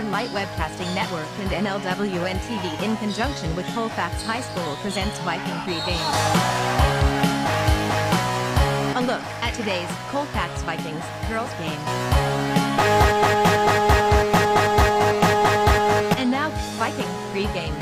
Northern Light Webcasting Network and NLWN-TV in conjunction with Colfax High School presents Viking pregame. A look at today's Colfax Vikings girls game. And now, Viking pregame.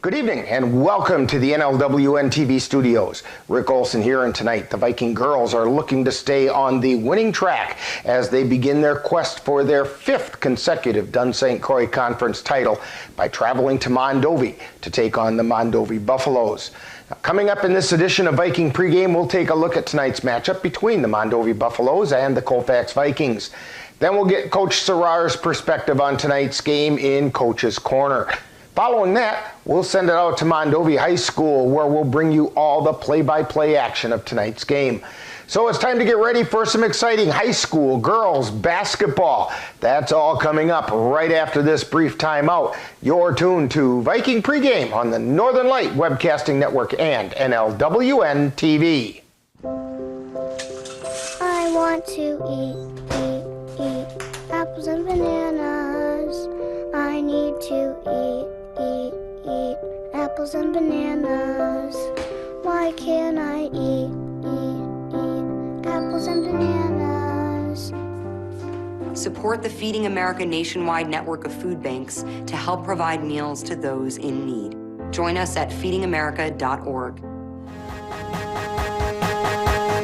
Good evening and welcome to the NLWN-TV studios. Rick Olson here, and tonight the Viking girls are looking to stay on the winning track as they begin their quest for their 5th consecutive Dun St. Croix Conference title by traveling to Mondovi to take on the Mondovi Buffaloes. Now, coming up in this edition of Viking Pregame, we'll take a look at tonight's matchup between the Mondovi Buffaloes and the Colfax Vikings. Then we'll get Coach Serrar's perspective on tonight's game in Coach's Corner. Following that, we'll send it out to Mondovi High School, where we'll bring you all the play-by-play action of tonight's game. So it's time to get ready for some exciting high school girls basketball. That's all coming up right after this brief timeout. You're tuned to Viking Pregame on the Northern Light Webcasting Network and NLWN-TV. I want to eat apples and bananas. I need to eat apples and bananas. Why can't I eat apples and bananas? Support the Feeding America nationwide network of food banks to help provide meals to those in need. Join us at feedingamerica.org.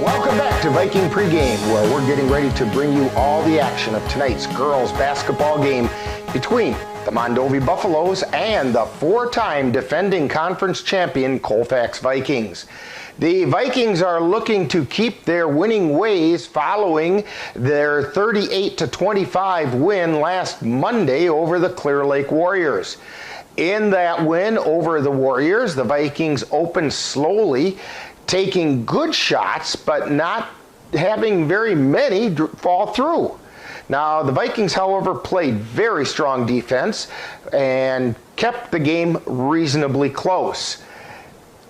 Welcome back to Viking Pregame, where we're getting ready to bring you all the action of tonight's girls basketball game between the Mondovi Buffaloes and the 4-time defending conference champion Colfax Vikings. The Vikings are looking to keep their winning ways following their 38-25 win last Monday over the Clear Lake Warriors. In that win over the Warriors, the Vikings opened slowly, taking good shots, but not having very many fall through. Now, the Vikings, however, played very strong defense and kept the game reasonably close.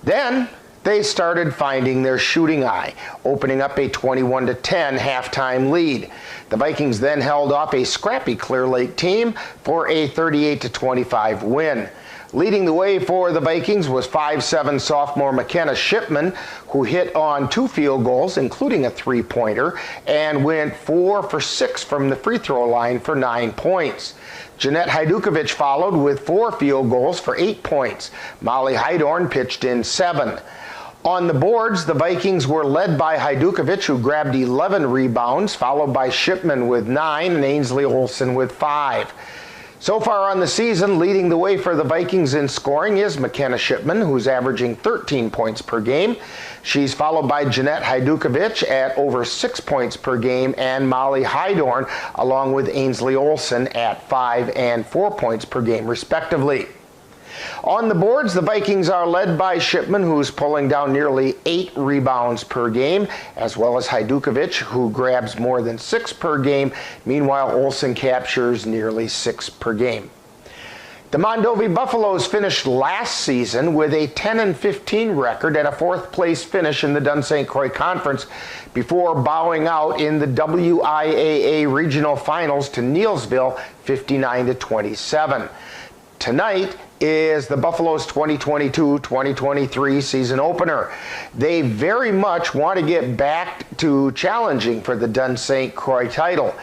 Then they started finding their shooting eye, opening up a 21-10 halftime lead. The Vikings then held off a scrappy Clear Lake team for a 38-25 win. Leading the way for the Vikings was 5'7" sophomore McKenna Shipman, who hit on 2 field goals, including a 3-pointer, and went 4 for 6 from the free throw line for 9 points. Jeanette Hajdukovic followed with 4 field goals for 8 points. Molly Hydorn pitched in 7. On the boards, the Vikings were led by Hajdukovic, who grabbed 11 rebounds, followed by Shipman with 9 and Ainsley Olsen with 5. So far on the season, leading the way for the Vikings in scoring is McKenna Shipman, who's averaging 13 points per game. She's followed by Jeanette Hajdukovic at over 6 points per game, and Molly Hydorn, along with Ainsley Olsen at 5 and 4 points per game, respectively. On the boards, the Vikings are led by Shipman, who's pulling down nearly 8 rebounds per game, as well as Hajdukovic, who grabs more than 6 per game. Meanwhile, Olsen captures nearly 6 per game. The Mondovi Buffaloes finished last season with a 10-15 record and a 4th place finish in the Dun St. Croix Conference before bowing out in the WIAA Regional Finals to Neillsville 59-27. Tonight is the Buffaloes 2022-2023 season opener. They very much want to get back to challenging for the Dun St. Croix title.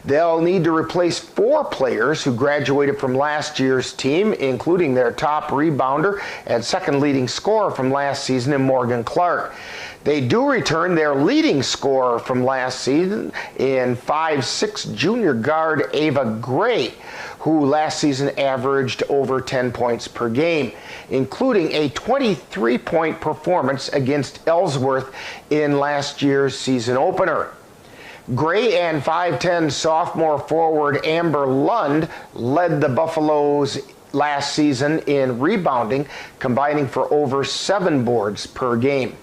They'll need to replace 4 players who graduated from last year's team, including their top rebounder and second leading scorer from last season in Morgan Clark. They do return their leading scorer from last season in 5'6" junior guard Ava Gray, who last season averaged over 10 points per game, including a 23-point performance against Ellsworth in last year's season opener. Gray and 5'10" sophomore forward Amber Lund led the Buffaloes last season in rebounding, combining for over 7 boards per game.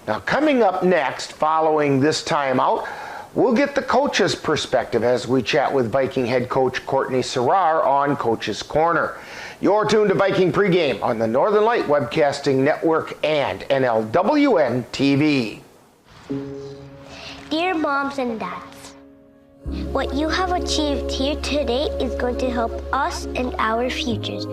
Now, coming up next, following this timeout, we'll get the coach's perspective as we chat with Viking head coach Courtney Serrar on Coach's Corner. You're tuned to Viking Pregame on the Northern Light Webcasting Network and NLWN-TV. Dear moms and dads, What you have achieved here today is going to help us and our futures.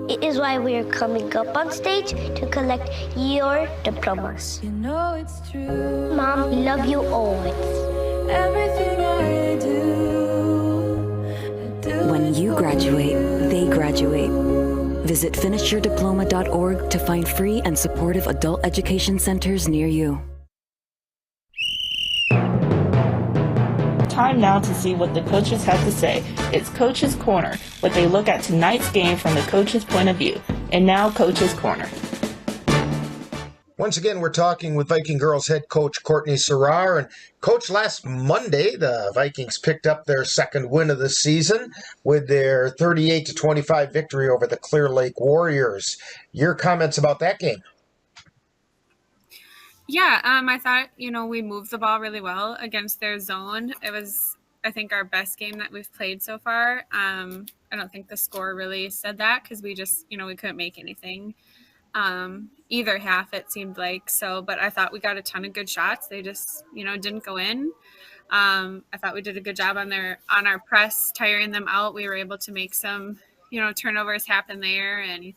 It is why we are coming up on stage to collect your diplomas. You know it's true. Mom, we love you always. Everything I do, I do When it you for graduate, you. they graduate. Visit finishyourdiploma.org to find free and supportive adult education centers near you. Time now to see what the coaches have to say. It's Coach's Corner, what they look at tonight's game from the coach's point of view. And now, Coach's Corner. Once again, we're talking with Viking girls head coach Courtney Serrar. And Coach, last Monday, the Vikings picked up their second win of the season with their 38-25 victory over the Clear Lake Warriors. Your comments about that game? Yeah, I thought, we moved the ball really well against their zone. It was, I think, our best game that we've played so far. I don't think the score really said that because we just, we couldn't make anything. Either half, it seemed like. So, but I thought we got a ton of good shots. They just, didn't go in. I thought we did a good job on our press, tiring them out. We were able to make some, turnovers happen there, and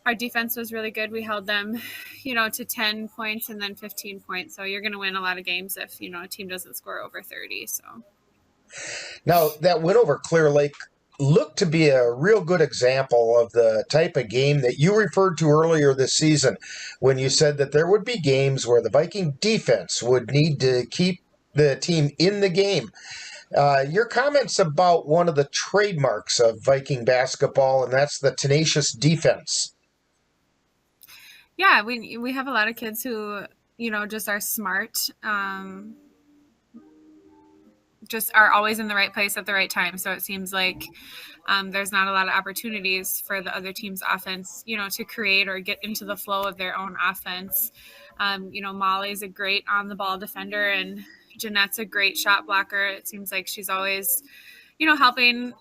our defense was really good. We held them, to 10 points and then 15 points. So you're going to win a lot of games if, a team doesn't score over 30. So Now, that win over Clear Lake looked to be a real good example of the type of game that you referred to earlier this season when you said that there would be games where the Viking defense would need to keep the team in the game. Your comments about one of the trademarks of Viking basketball, and that's the tenacious defense. yeah, we have a lot of kids who, just are smart, just are always in the right place at the right time. So it seems like there's not a lot of opportunities for the other team's offense, to create or get into the flow of their own offense. Molly's a great on-the-ball defender, and Jeanette's a great shot blocker. It seems like she's always, helping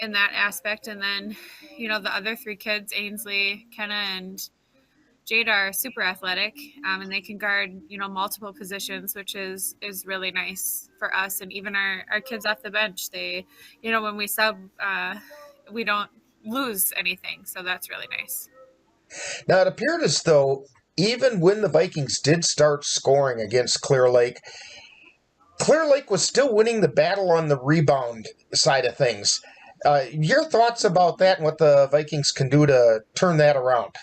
in that aspect. And then, the other three kids, Ainsley, Kenna, and Jada, are super athletic, and they can guard, multiple positions, which is really nice for us. And even our kids off the bench, they, when we sub, we don't lose anything. So that's really nice. Now, it appeared as though even when the Vikings did start scoring against Clear Lake was still winning the battle on the rebound side of things. Your thoughts about that and what the Vikings can do to turn that around?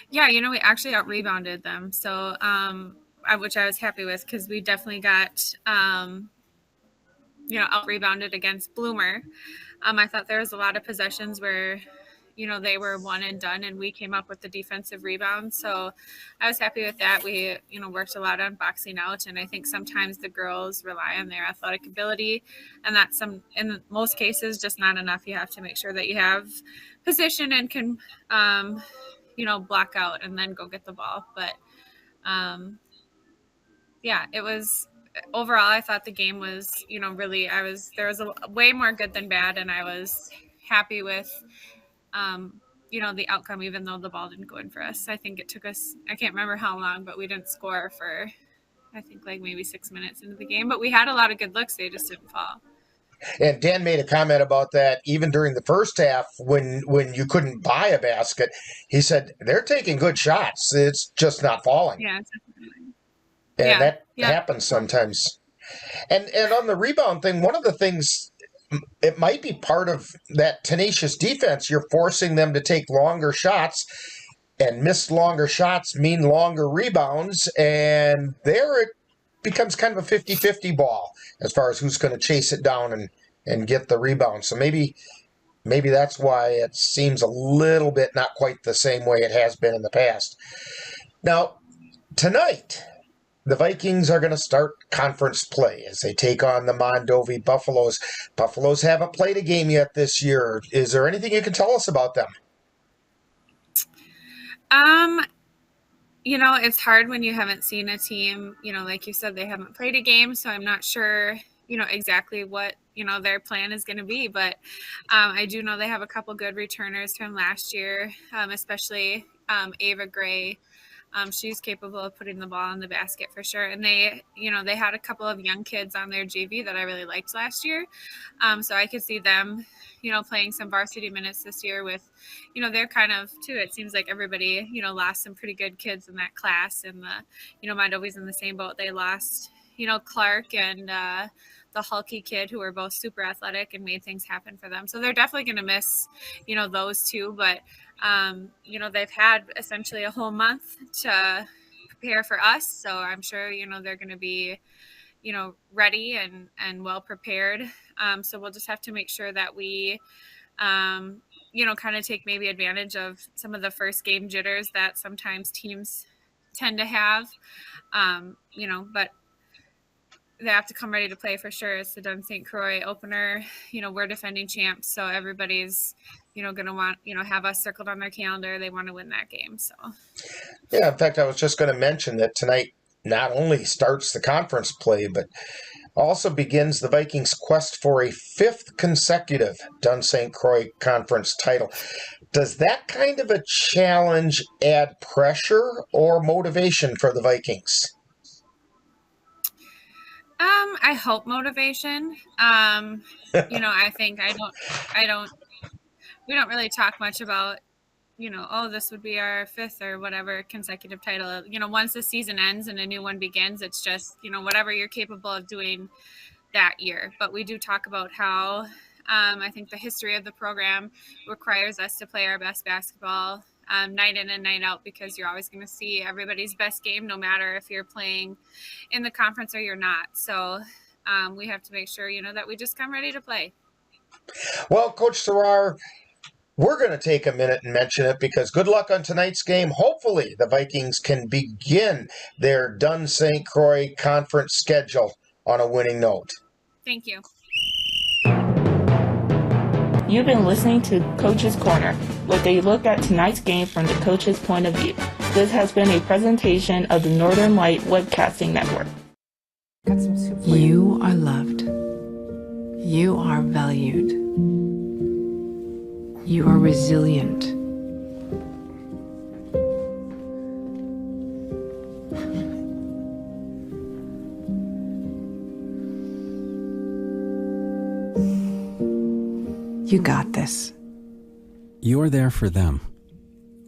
Yeah, we actually out-rebounded them, so which I was happy with because we definitely got, out-rebounded against Bloomer. I thought there was a lot of possessions where, they were one and done, and we came up with the defensive rebound. So I was happy with that. We, worked a lot on boxing out, and I think sometimes the girls rely on their athletic ability, and that's in most cases just not enough. You have to make sure that you have position and can block out and then go get the ball. But it was overall, I thought the game was, really, there was a way more good than bad, and I was happy with, the outcome, even though the ball didn't go in for us. I think it took us, I can't remember how long, but we didn't score for, I think, like maybe 6 minutes into the game, but we had a lot of good looks. They just didn't fall. And Dan made a comment about that even during the first half when you couldn't buy a basket. He said, they're taking good shots. It's just not falling. Yeah. And that happens sometimes. And on the rebound thing, one of the things, it might be part of that tenacious defense. You're forcing them to take longer shots, and missed longer shots mean longer rebounds. And there it becomes kind of a 50-50 ball as far as who's going to chase it down and get the rebound. So maybe that's why it seems a little bit not quite the same way it has been in the past. Now, tonight, the Vikings are going to start conference play as they take on the Mondovi Buffaloes. Buffaloes haven't played a game yet this year. Is there anything you can tell us about them? It's hard when you haven't seen a team, like you said, they haven't played a game. So I'm not sure, exactly what, their plan is going to be. But I do know they have a couple good returners from last year, especially Ava Gray. She's capable of putting the ball in the basket for sure. And they had a couple of young kids on their JV that I really liked last year. So I could see them, playing some varsity minutes this year with, they're kind of too, it seems like everybody, lost some pretty good kids in that class. And Mondovi's in the same boat. They lost, Clark and the Hulky kid, who were both super athletic and made things happen for them. So they're definitely going to miss, those two. But, they've had essentially a whole month to prepare for us. So I'm sure, they're going to be, ready and well prepared. So we'll just have to make sure that we, kind of take maybe advantage of some of the first game jitters that sometimes teams tend to have, but they have to come ready to play for sure. It's the Dunn St. Croix opener. We're defending champs, so everybody's, going to want, have us circled on their calendar. They want to win that game. So, Yeah, in fact, I was just going to mention that tonight not only starts the conference play, but also begins the Vikings' quest for a 5th consecutive Dunn St. Croix conference title. Does that kind of a challenge add pressure or motivation for the Vikings? I hope motivation. I think we don't really talk much about, this would be our 5th or whatever consecutive title. Once the season ends and a new one begins, it's just, whatever you're capable of doing that year. But we do talk about how I think the history of the program requires us to play our best basketball night in and night out, because you're always going to see everybody's best game, no matter if you're playing in the conference or you're not. So we have to make sure, that we just come ready to play. Well, Coach Sarrar, we're going to take a minute and mention it, because good luck on tonight's game. Hopefully the Vikings can begin their Dunn St. Croix conference schedule on a winning note. Thank you. You've been listening to Coach's Corner, with a look at tonight's game from the coach's point of view. This has been a presentation of the Northern Light Webcasting Network. You are loved. You are valued. You are resilient. You got this. You're there for them.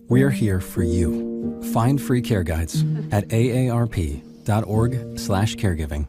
We're here for you. Find free care guides at aarp.org/caregiving.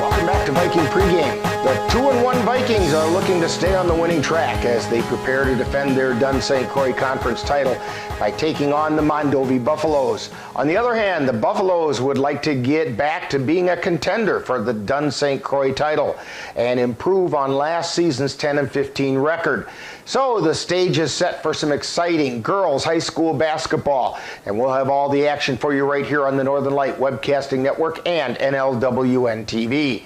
Welcome back to Viking Pregame. The 2-1 Vikings are looking to stay on the winning track as they prepare to defend their Dunn St. Croix Conference title by taking on the Mondovi Buffaloes. On the other hand, the Buffaloes would like to get back to being a contender for the Dunn St. Croix title and improve on last season's 10-15 record. So the stage is set for some exciting girls high school basketball, and we'll have all the action for you right here on the Northern Light Webcasting Network and NLWN-TV.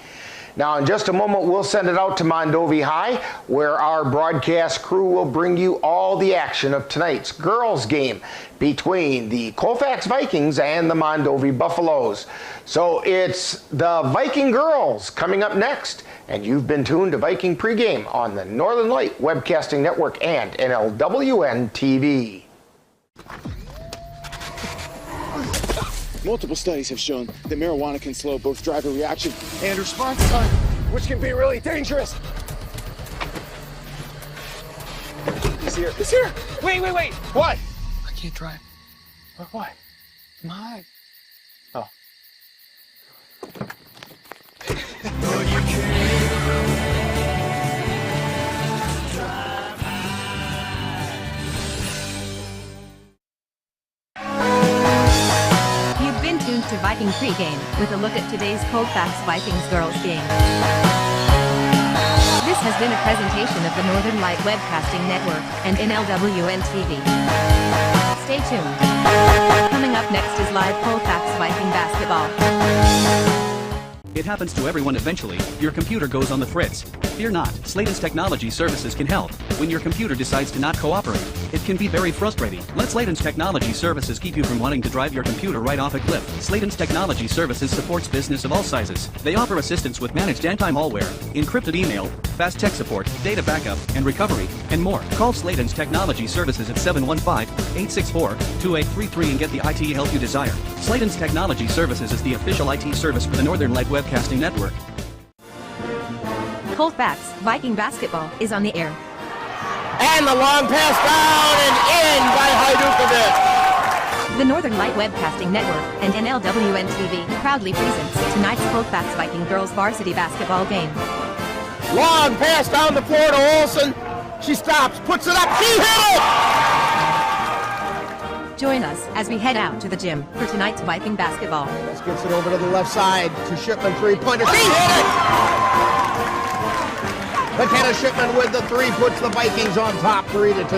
Now, in just a moment, we'll send it out to Mondovi High, where our broadcast crew will bring you all the action of tonight's girls' game between the Colfax Vikings and the Mondovi Buffaloes. So it's the Viking girls coming up next, and you've been tuned to Viking Pregame on the Northern Light Webcasting Network and NLWN-TV. Multiple studies have shown that marijuana can slow both driver reaction and response time, which can be really dangerous. He's here. He's here. Wait. What? I can't drive. Why? My. Oh. Tuned to Viking Pregame with a look at today's Colfax Vikings girls game. This has been a presentation of the Northern Light Webcasting Network and NLWN-TV. Stay tuned. Coming up next is live Colfax Viking basketball. It happens to everyone eventually. Your computer goes on the fritz. Fear not, Slayton's Technology Services can help. When your computer decides to not cooperate, it can be very frustrating. Let Slayton's Technology Services keep you from wanting to drive your computer right off a cliff. Slayton's Technology Services supports business of all sizes. They offer assistance with managed anti-malware, encrypted email, fast tech support, data backup, and recovery, and more. Call Slayton's Technology Services at 715-864-2833 and get the IT help you desire. Slayton's Technology Services is the official IT service for the Northern Light Webcasting Network. Colfax Viking Basketball is on the air. And the long pass down and in by Hajdukovic. The Northern Light Webcasting Network and NLWN-TV proudly presents tonight's Colfax Viking Girls Varsity Basketball game. Long pass down the floor to Olsen. She stops, puts it up, she hit it! Join us as we head out to the gym for tonight's Viking basketball. Let's get it over to the left side to Shipman, three-pointer. She hit it! McKenna Shipman with the three puts the Vikings on top 3-2.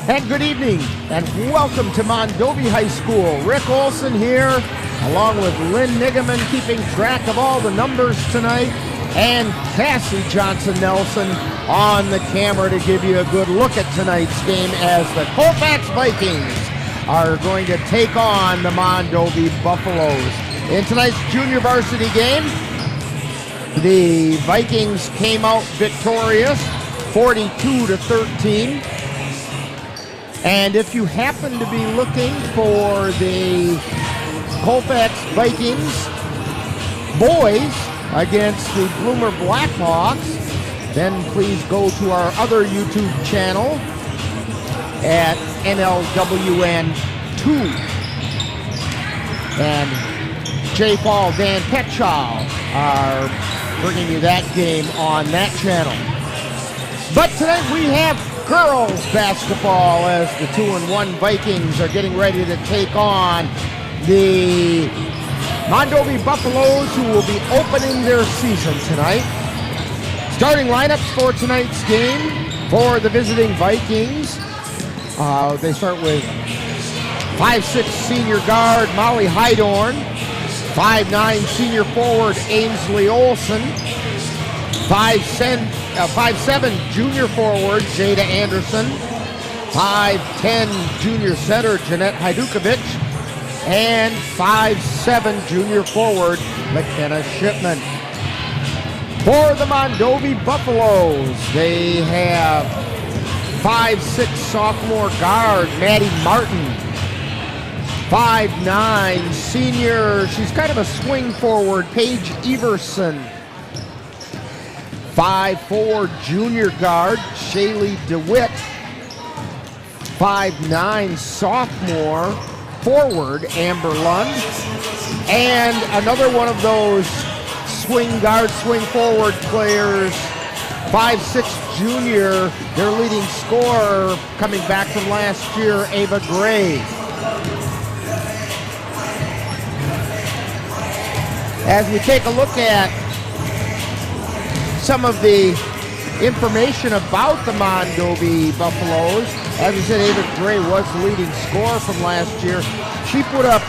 And good evening and welcome to Mondovi High School. Rick Olson here along with Lynn Nigaman keeping track of all the numbers tonight, and Cassie Johnson-Nelson on the camera to give you a good look at tonight's game as the Colfax Vikings are going to take on the Mondovi Buffaloes. In tonight's junior varsity game, the Vikings came out victorious, 42-13. And if you happen to be looking for the Colfax Vikings boys against the Bloomer Blackhawks, then please go to our other YouTube channel at NLWN-TV. And Jay Paul, Dan Petschall are bringing you that game on that channel. But tonight we have girls basketball as the 2-1 Vikings are getting ready to take on the Mondovi Buffaloes, who will be opening their season tonight. Starting lineups for tonight's game for the visiting Vikings. They start with 5'6" senior guard Molly Hydorn, 5'9" senior forward Ainsley Olson, 5'7" junior forward Jada Anderson, 5'10" junior center Jeanette Hajdukovic, and 5'7" junior forward McKenna Shipman. For the Mondovi Buffaloes, they have 5'6" sophomore guard Maddie Martin, 5'9" senior, she's kind of a swing forward, Paige Everson, 5'4" junior guard Shaylee DeWitt, 5'9" sophomore forward Amber Lund, and another one of those swing guard, swing forward players, 5'6" junior, their leading scorer coming back from last year, Ava Gray. As we take a look at some of the information about the Mondovi Buffaloes, as we said, Ava Gray was the leading scorer from last year. She put up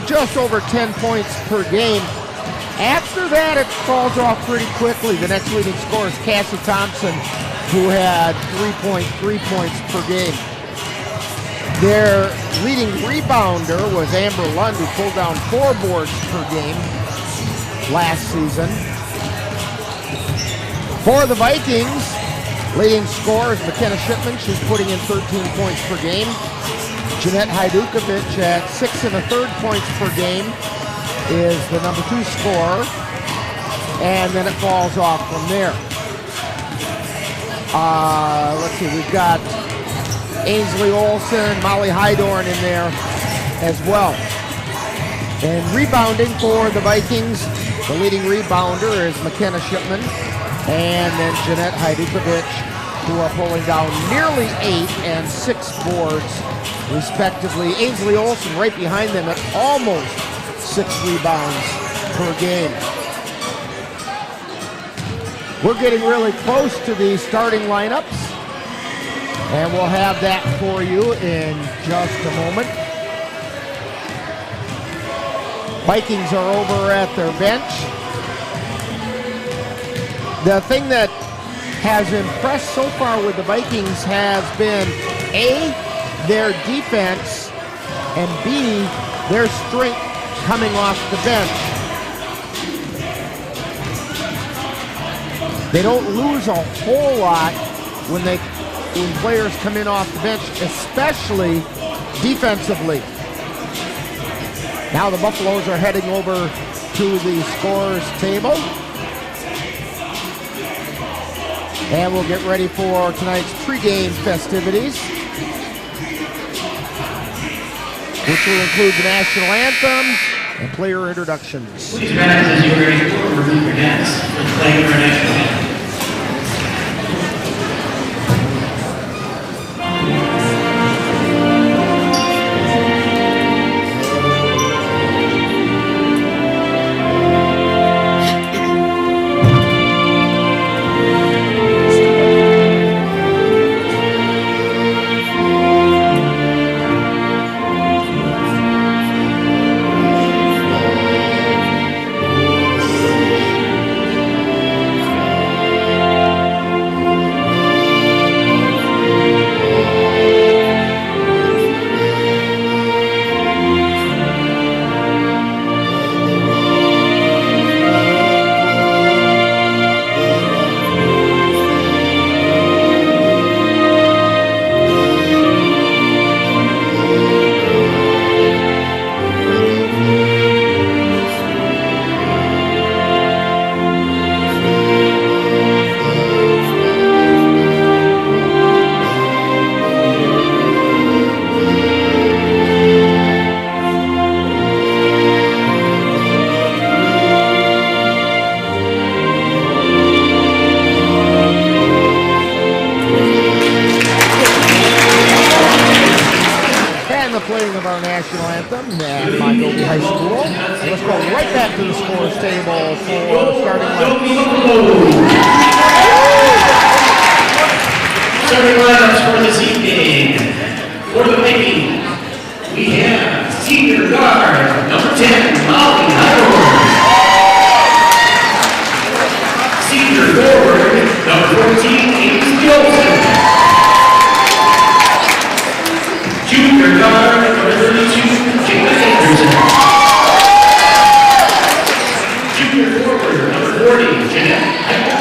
just over 10 points per game. After that, it falls off pretty quickly. The next leading scorer is Cassie Thompson, who had 3.3 points per game. Their leading rebounder was Amber Lund, who pulled down 4 boards per game last season. For the Vikings, leading scorer is McKenna Shipman. She's putting in 13 points per game. Jeanette Hajdukovic at 6 1/3 points per game is the number 2 scorer. And then it falls off from there. Let's see, we've got Ainsley Olson, Molly Hydorn in there as well. And rebounding for the Vikings, the leading rebounder is McKenna Shipman. And then Jeanette Hajdukovic, who are pulling down nearly 8 and 6 boards, respectively. Ainsley Olson right behind them at almost 6 rebounds per game. We're getting really close to the starting lineups, and we'll have that for you in just a moment. Vikings are over at their bench. The thing that has impressed so far with the Vikings has been A, their defense, and B, their strength coming off the bench. They don't lose a whole lot when players come in off the bench, especially defensively. Now the Buffaloes are heading over to the scorers table. And we'll get ready for tonight's pregame festivities, which will include the national anthem and player introductions. Please rise as you are ready to remove your hats for the playing of our national anthem. at Mondovi High School. And let's go right back to the scores table for starting Starting lineups for this evening. For the Vikings, we have senior guard, number 10, Molly Howard. Senior forward, number 14, Amy Olsen. Junior guard, number 32, Jacob Anderson. Junior forward, number 40, Jeanette Heckler.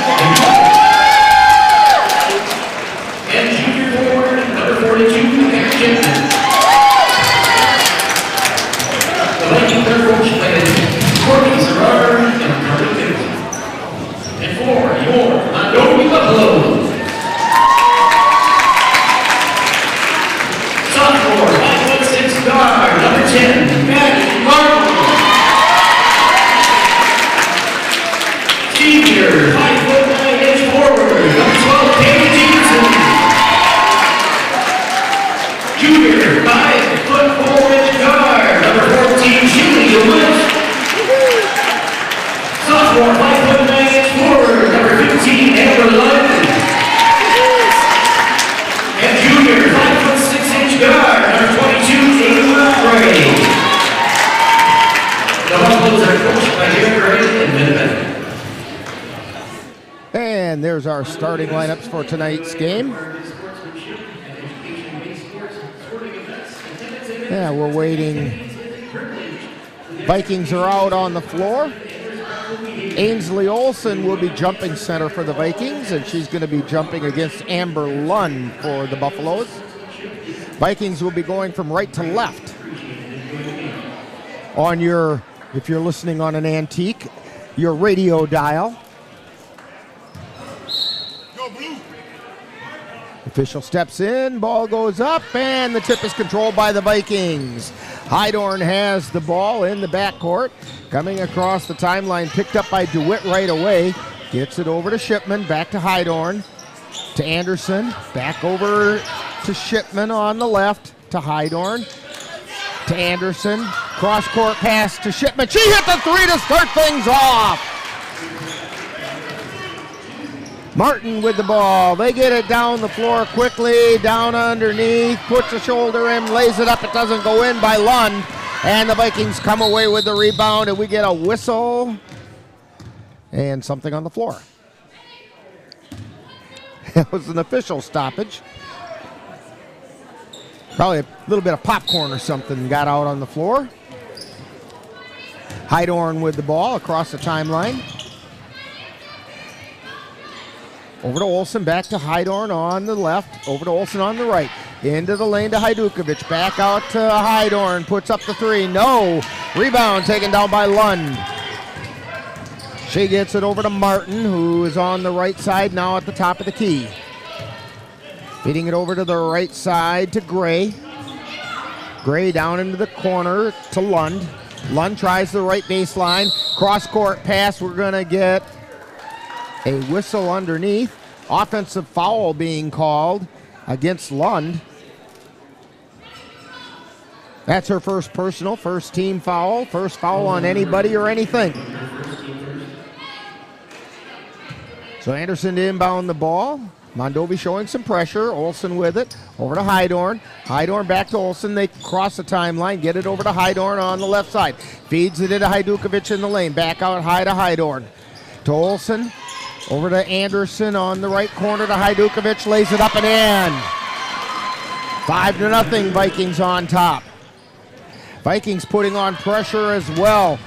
And junior forward, number 42, Hector Jensen. The Vikings are coached by Courtney Zerard and Carly Dixon. And for your Mondovi Buffaloes, sophomore, 5'6" guard, number 10, Maddie Martin. Senior, 5'9" forward, number 12, Katie Jameson. Junior, 5'4" guard, number 14, Julie Lewis. Sophomore, 5'9" forward, number 15, Amber Lund. And junior, 5'6" guard, number 22, Ava Gray. The Buffaloes are coached by Jerry Gray and Minnesota. And there's our starting lineups for tonight's game. Yeah, we're waiting. Vikings are out on the floor. Ainsley Olsen will be jumping center for the Vikings, and she's going to be jumping against Amber Lund for the Buffaloes. Vikings will be going from right to left. On your, if you're listening on an antique, your radio dial. Official steps in, ball goes up, and the tip is controlled by the Vikings. Hydorn has the ball in the backcourt, coming across the timeline, picked up by DeWitt right away. Gets it over to Shipman, back to Hydorn, to Anderson, back over to Shipman on the left, to Hydorn, to Anderson, cross-court pass to Shipman. She hit the three to start things off. Martin with the ball. They get it down the floor quickly, down underneath, puts a shoulder in, lays it up. It doesn't go in by Lund. And the Vikings come away with the rebound, and we get a whistle and something on the floor. It was an official stoppage. Probably a little bit of popcorn or something got out on the floor. Hydorn with the ball across the timeline. Over to Olsen, back to Hydorn on the left. Over to Olsen on the right. Into the lane to Hajdukovic. Back out to Hydorn. Puts up the three. No. Rebound taken down by Lund. She gets it over to Martin, who is on the right side now at the top of the key. Feeding it over to the right side to Gray. Gray down into the corner to Lund. Lund tries the right baseline. Cross-court pass. We're going to get a whistle underneath. Offensive foul being called against Lund. That's her first personal, first team foul, first foul on anybody or anything. So Anderson to inbound the ball. Mondovi showing some pressure. Olsen with it. Over to Hydorn. Hydorn back to Olsen. They cross the timeline. Get it over to Hydorn on the left side. Feeds it into Hajdukovic in the lane. Back out high to Hydorn. To Olsen. Over to Anderson on the right corner to Hajdukovic. Lays it up and in. 5-0 Vikings on top. Vikings putting on pressure as well.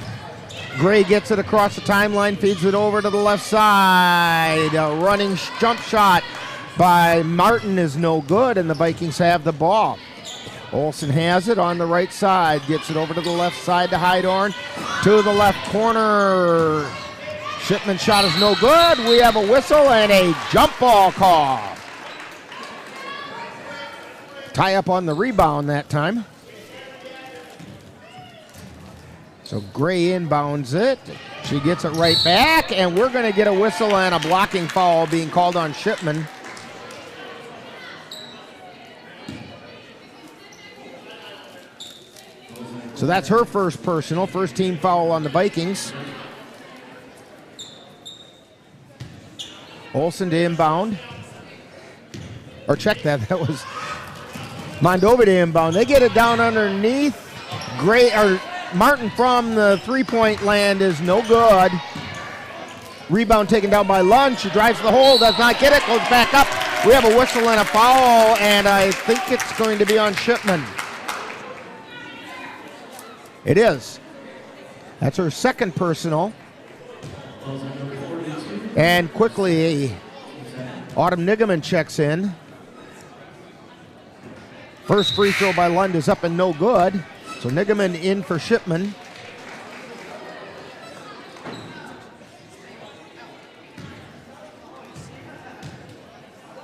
Gray gets it across the timeline, feeds it over to the left side. A running jump shot by Martin is no good, and the Vikings have the ball. Olsen has it on the right side, gets it over to the left side to Hydorn. To the left corner. Shipman's shot is no good. We have a whistle and a jump ball call. Tie up on the rebound that time. So Gray inbounds it. She gets it right back, and we're going to get a whistle and a blocking foul being called on Shipman. So that's her first personal, first team foul on the Vikings. Olsen to inbound. Or check that, that was Mondovi to inbound. They get it down underneath. Gray, or Martin from the three-point land is no good. Rebound taken down by Lund. She drives the hole, does not get it, goes back up. We have a whistle and a foul, and I think it's going to be on Shipman. It is. That's her second personal. And quickly, Autumn Nigaman checks in. First free throw by Lund is up and no good. So Nigaman in for Shipman.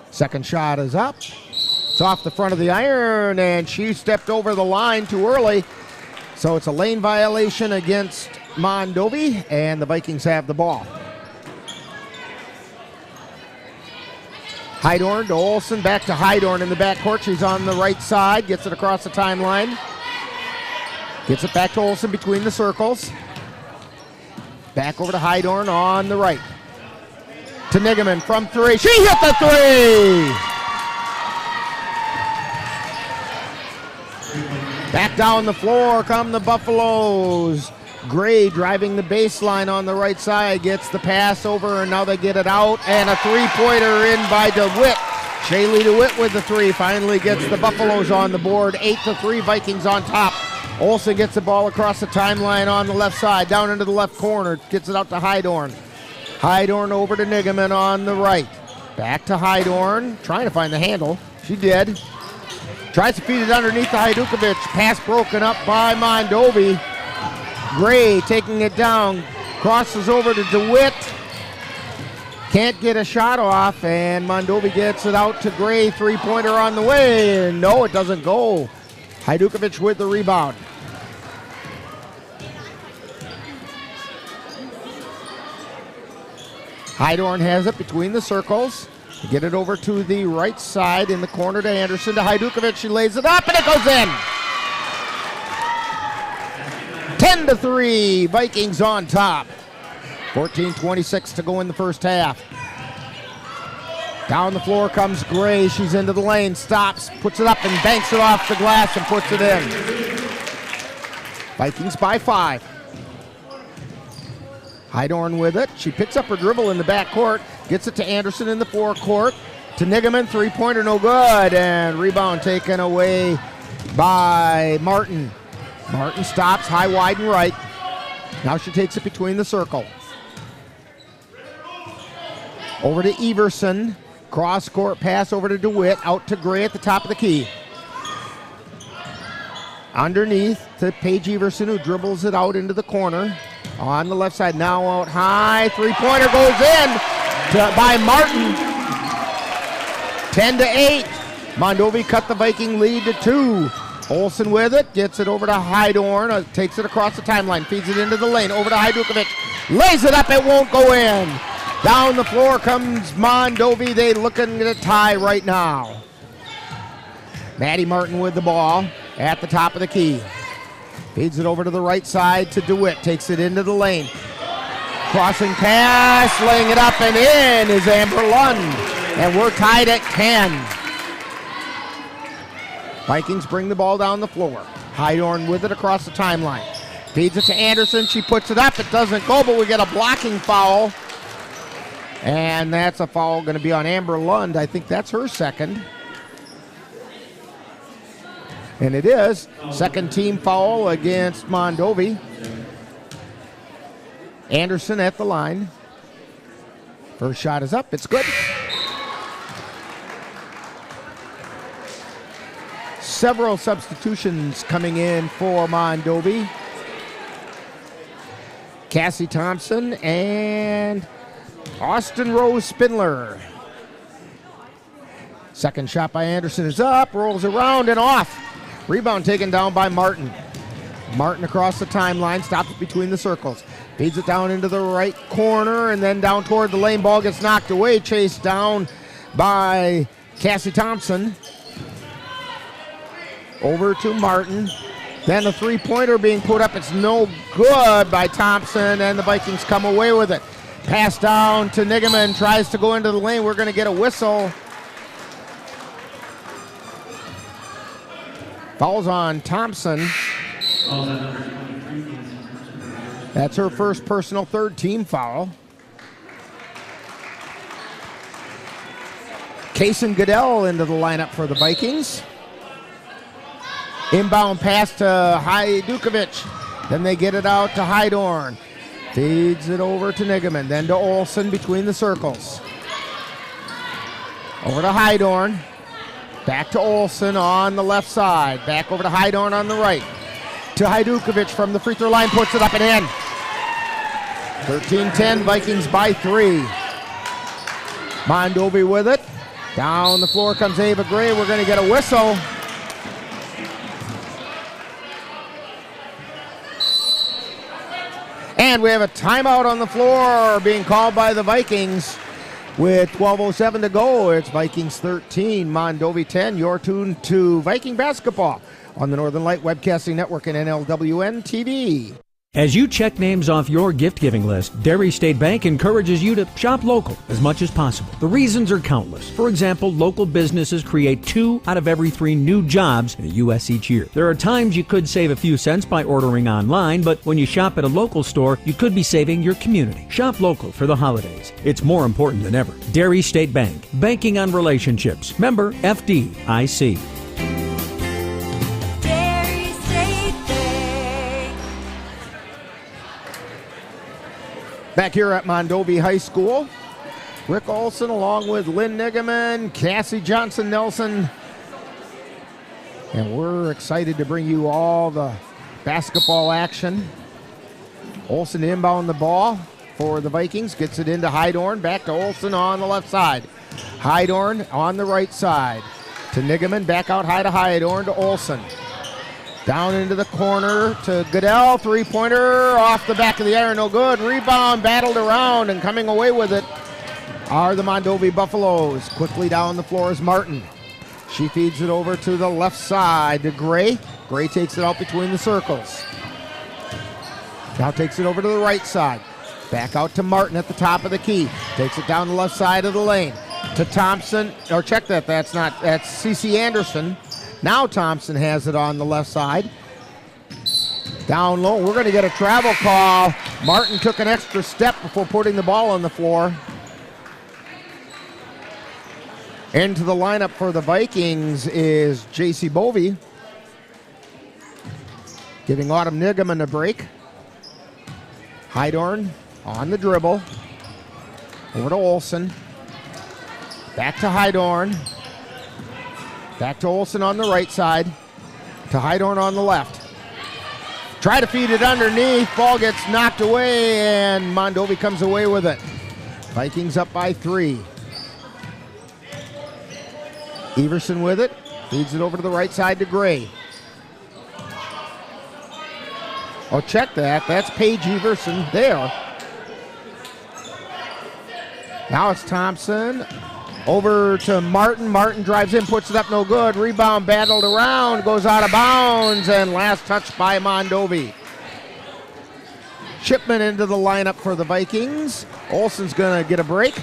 Second shot is up. It's off the front of the iron, and she stepped over the line too early. So it's a lane violation against Mondovi, and the Vikings have the ball. Hydorn to Olsen, back to Hydorn in the backcourt. She's on the right side, gets it across the timeline. Gets it back to Olsen between the circles. Back over to Hydorn on the right. To Nigaman from three. She hit the three! Back down the floor come the Buffaloes. Gray driving the baseline on the right side. Gets the pass over, and now they get it out. And a three-pointer in by DeWitt. Shaylee DeWitt with the three. Finally gets the Buffaloes on the board. 8-3 Vikings on top. Olsen gets the ball across the timeline on the left side, down into the left corner, gets it out to Hydorn. Hydorn over to Nigaman on the right. Back to Hydorn, trying to find the handle. She did. Tries to feed it underneath to Hajdukovic. Pass broken up by Mondovi. Gray taking it down, crosses over to DeWitt. Can't get a shot off, and Mondovi gets it out to Gray. Three-pointer on the way, and no, it doesn't go. Hajdukovic with the rebound. Hydorn has it between the circles. Get it over to the right side in the corner to Anderson to Hajdukovic. She lays it up and it goes in. 10-3, Vikings on top. 14:26 to go in the first half. Down the floor comes Gray. She's into the lane, stops, puts it up and banks it off the glass and puts it in. Vikings by 5. Hydorn with it. She picks up her dribble in the backcourt, gets it to Anderson in the forecourt. To Nigaman, three-pointer no good, and rebound taken away by Martin. Martin stops, high, wide, and right. Now she takes it between the circle. Over to Everson. Cross-court pass over to DeWitt. Out to Gray at the top of the key. Underneath to Paige Everson, who dribbles it out into the corner. On the left side, now out high. Three-pointer goes in by Martin. 10-8. Mondovi cut the Viking lead to 2. Olsen with it, gets it over to Hydorn, takes it across the timeline, feeds it into the lane, over to Hajdukovic, lays it up, it won't go in. Down the floor comes Mondovi, they looking at a tie right now. Maddie Martin with the ball at the top of the key. Feeds it over to the right side to DeWitt, takes it into the lane. Crossing pass, laying it up and in is Amber Lund. And we're tied at 10. Vikings bring the ball down the floor. Hydorn with it across the timeline. Feeds it to Anderson. She puts it up. It doesn't go, but we get a blocking foul. And that's a foul going to be on Amber Lund. I think that's her second. And it is. Second team foul against Mondovi. Anderson at the line. First shot is up. It's good. Several substitutions coming in for Mondovi. Cassie Thompson and Austin Rose Spindler. Second shot by Anderson is up, rolls around and off. Rebound taken down by Martin. Martin across the timeline, stops between the circles. Feeds it down into the right corner and then down toward the lane. Ball gets knocked away, chased down by Cassie Thompson. Over to Martin. Then a three-pointer being put up. It's no good by Thompson, and the Vikings come away with it. Pass down to Nigaman. Tries to go into the lane. We're going to get a whistle. Falls on Thompson. That's her first personal third-team foul. Kaysen Goodell into the lineup for the Vikings. Inbound pass to Hajdukovic. Then they get it out to Hydorn. Feeds it over to Nigaman. Then to Olsen between the circles. Over to Hydorn. Back to Olsen on the left side. Back over to Hydorn on the right. To Hajdukovic from the free throw line. Puts it up and in. 13-10. Vikings by 3. Mondovi with it. Down the floor comes Ava Gray. We're going to get a whistle. And we have a timeout on the floor being called by the Vikings with 12:07 to go. It's Vikings 13, Mondovi 10. You're tuned to Viking basketball on the Northern Light Webcasting Network and NLWN-TV. As you check names off your gift-giving list, Dairy State Bank encourages you to shop local as much as possible. The reasons are countless. For example, local businesses create 2 out of every 3 new jobs in the U.S. each year. There are times you could save a few cents by ordering online, but when you shop at a local store, you could be saving your community. Shop local for the holidays. It's more important than ever. Dairy State Bank. Banking on relationships. Member FDIC. Back here at Mondovi High School, Rick Olsen along with Lynn Nigaman, Cassie Johnson-Nelson. And we're excited to bring you all the basketball action. Olsen inbound the ball for the Vikings. Gets it into Hydorn. Back to Olsen on the left side. Hydorn on the right side. To Nigaman. Back out high to Hydorn to Olsen. Down into the corner to Goodell. Three-pointer off the back of the iron. No good. Rebound battled around, and coming away with it are the Mondovi Buffaloes. Quickly down the floor is Martin. She feeds it over to the left side to Gray. Gray takes it out between the circles. Now takes it over to the right side. Back out to Martin at the top of the key. Takes it down the left side of the lane. To Thompson. Or check that. That's Cece Anderson. Now Thompson has it on the left side. Down low, we're going to get a travel call. Martin took an extra step before putting the ball on the floor. Into the lineup for the Vikings is J.C. Bovey, giving Autumn Nigaman a break. Hydorn on the dribble. Over to Olsen. Back to Hydorn. Back to Olsen on the right side. To Hydorn on the left. Try to feed it underneath. Ball gets knocked away, and Mondovi comes away with it. Vikings up by 3. Everson with it. Feeds it over to the right side to Gray. Oh, check that. That's Paige Everson there. Now it's Thompson. Over to Martin. Martin drives in, puts it up, no good. Rebound battled around, goes out of bounds, and last touch by Mondovi. Shipman into the lineup for the Vikings. Olsen's going to get a break.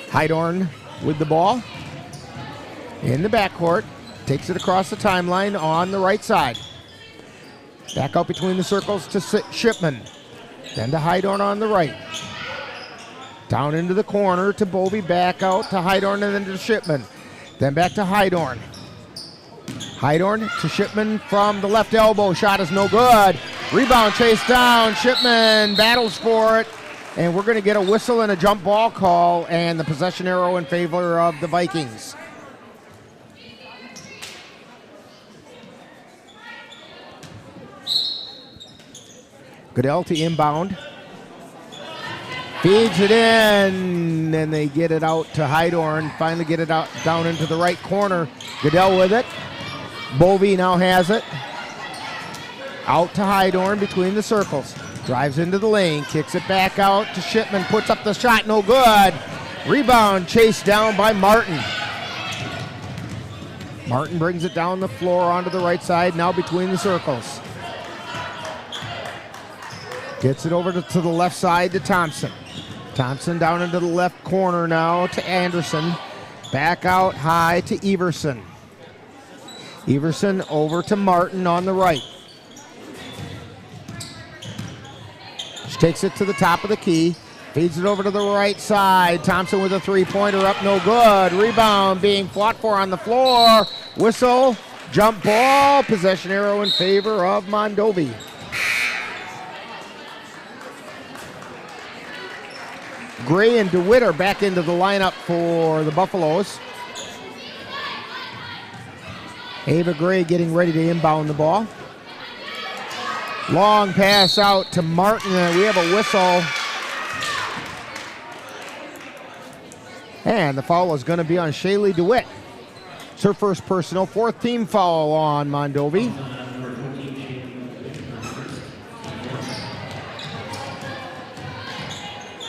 Hydorn with the ball. In the backcourt. Takes it across the timeline on the right side. Back out between the circles to Shipman. Then to Hydorn on the right. Down into the corner to Bovey, back out to Hydorn and then to Shipman. Then back to Hydorn. Hydorn to Shipman from the left elbow. Shot is no good. Rebound chased down. Shipman battles for it. And we're going to get a whistle and a jump ball call and the possession arrow in favor of the Vikings. Goodell to inbound. Feeds it in, and they get it out to Hydorn. Finally get it out down into the right corner. Goodell with it. Bovey now has it. Out to Hydorn between the circles. Drives into the lane, kicks it back out to Shipman. Puts up the shot, no good. Rebound chased down by Martin. Martin brings it down the floor onto the right side, now between the circles. Gets it over to the left side to Thompson. Thompson down into the left corner now to Anderson. Back out high to Everson. Everson over to Martin on the right. She takes it to the top of the key. Feeds it over to the right side. Thompson with a three-pointer up, no good. Rebound being fought for on the floor. Whistle, jump ball, possession arrow in favor of Mondovi. Gray and DeWitt are back into the lineup for the Buffaloes. Ava Gray getting ready to inbound the ball. Long pass out to Martin. We have a whistle. And the foul is going to be on Shaylee DeWitt. It's her first personal, 4th team foul on Mondovi.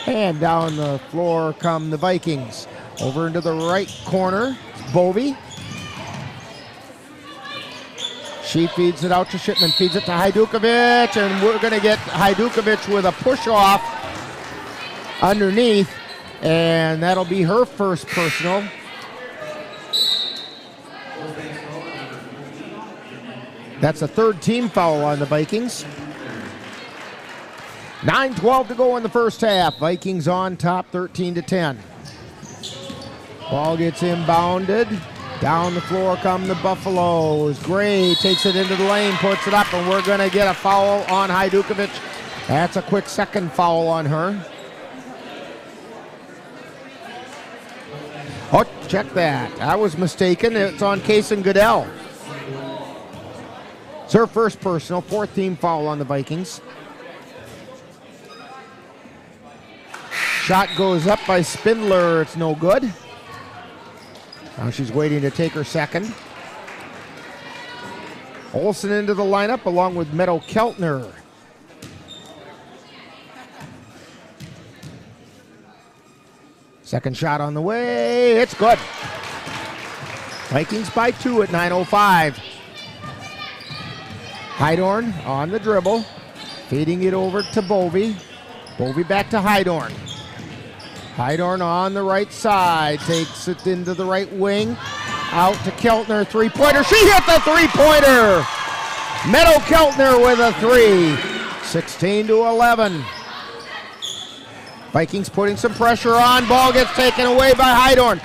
And down the floor come the Vikings. Over into the right corner, Bovey. She feeds it out to Shipman, feeds it to Hajdukovic, and we're going to get Hajdukovic with a push-off underneath, and that'll be her first personal. That's a 3rd team foul on the Vikings. 9:12 to go in the first half. Vikings on top, 13-10. Ball gets inbounded. Down the floor come the Buffaloes. Gray takes it into the lane, puts it up, and we're going to get a foul on Hajdukovic. That's a quick second foul on her. Oh, check that. I was mistaken. It's on Kaysen Goodell. It's her first personal, 4th team foul on the Vikings. Shot goes up by Spindler. It's no good. Now she's waiting to take her second. Olsen into the lineup along with Meadow Keltner. Second shot on the way. It's good. Vikings by 2 at 9:05. Hydorn on the dribble. Feeding it over to Bovey. Bovey back to Hydorn. Hydorn on the right side, takes it into the right wing. Out to Keltner, three-pointer. She hit the three-pointer. Meadow Keltner with a three. 16-11. Vikings putting some pressure on. Ball gets taken away by Hydorn.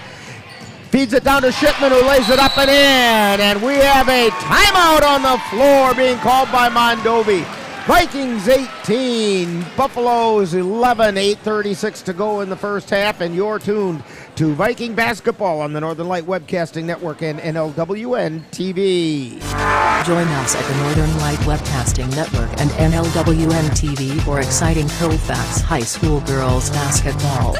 Feeds it down to Shipman, who lays it up and in. And we have a timeout on the floor being called by Mondovi. Vikings 18, Buffaloes 11, 8:36 to go in the first half, and you're tuned to Viking basketball on the Northern Light Webcasting Network and NLWN-TV. Join us at the Northern Light Webcasting Network and NLWN-TV for exciting Colfax High School girls basketball.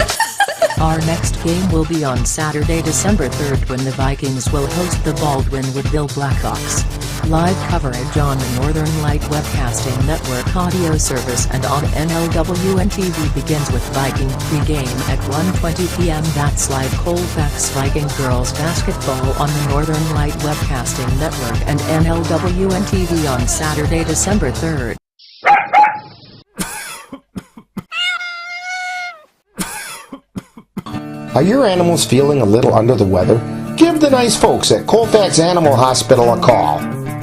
Our next game will be on Saturday, December 3rd, when the Vikings will host the Baldwin Woodville Blackhawks. Live coverage on the Northern Light Webcasting Network audio service and on NLWN-TV begins with Viking pregame at 1:20 p.m. That's live Colfax Viking Girls Basketball on the Northern Light Webcasting Network and NLWN-TV on Saturday, December 3rd. Are your animals feeling a little under the weather? Give the nice folks at Colfax Animal Hospital a call.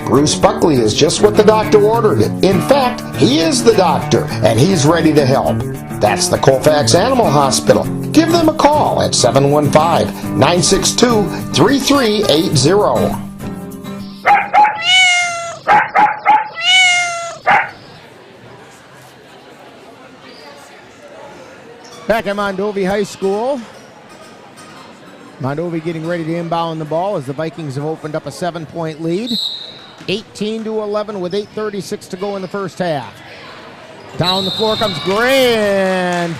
Bruce Buckley is just what the doctor ordered. In fact, he is the doctor, and he's ready to help. That's the Colfax Animal Hospital. Give them a call at 715-962-3380. Back at Mondovi High School. Mondovi getting ready to inbound the ball as the Vikings have opened up a 7-point lead. 18-11 with 8:36 to go in the first half. Down the floor comes Gray, and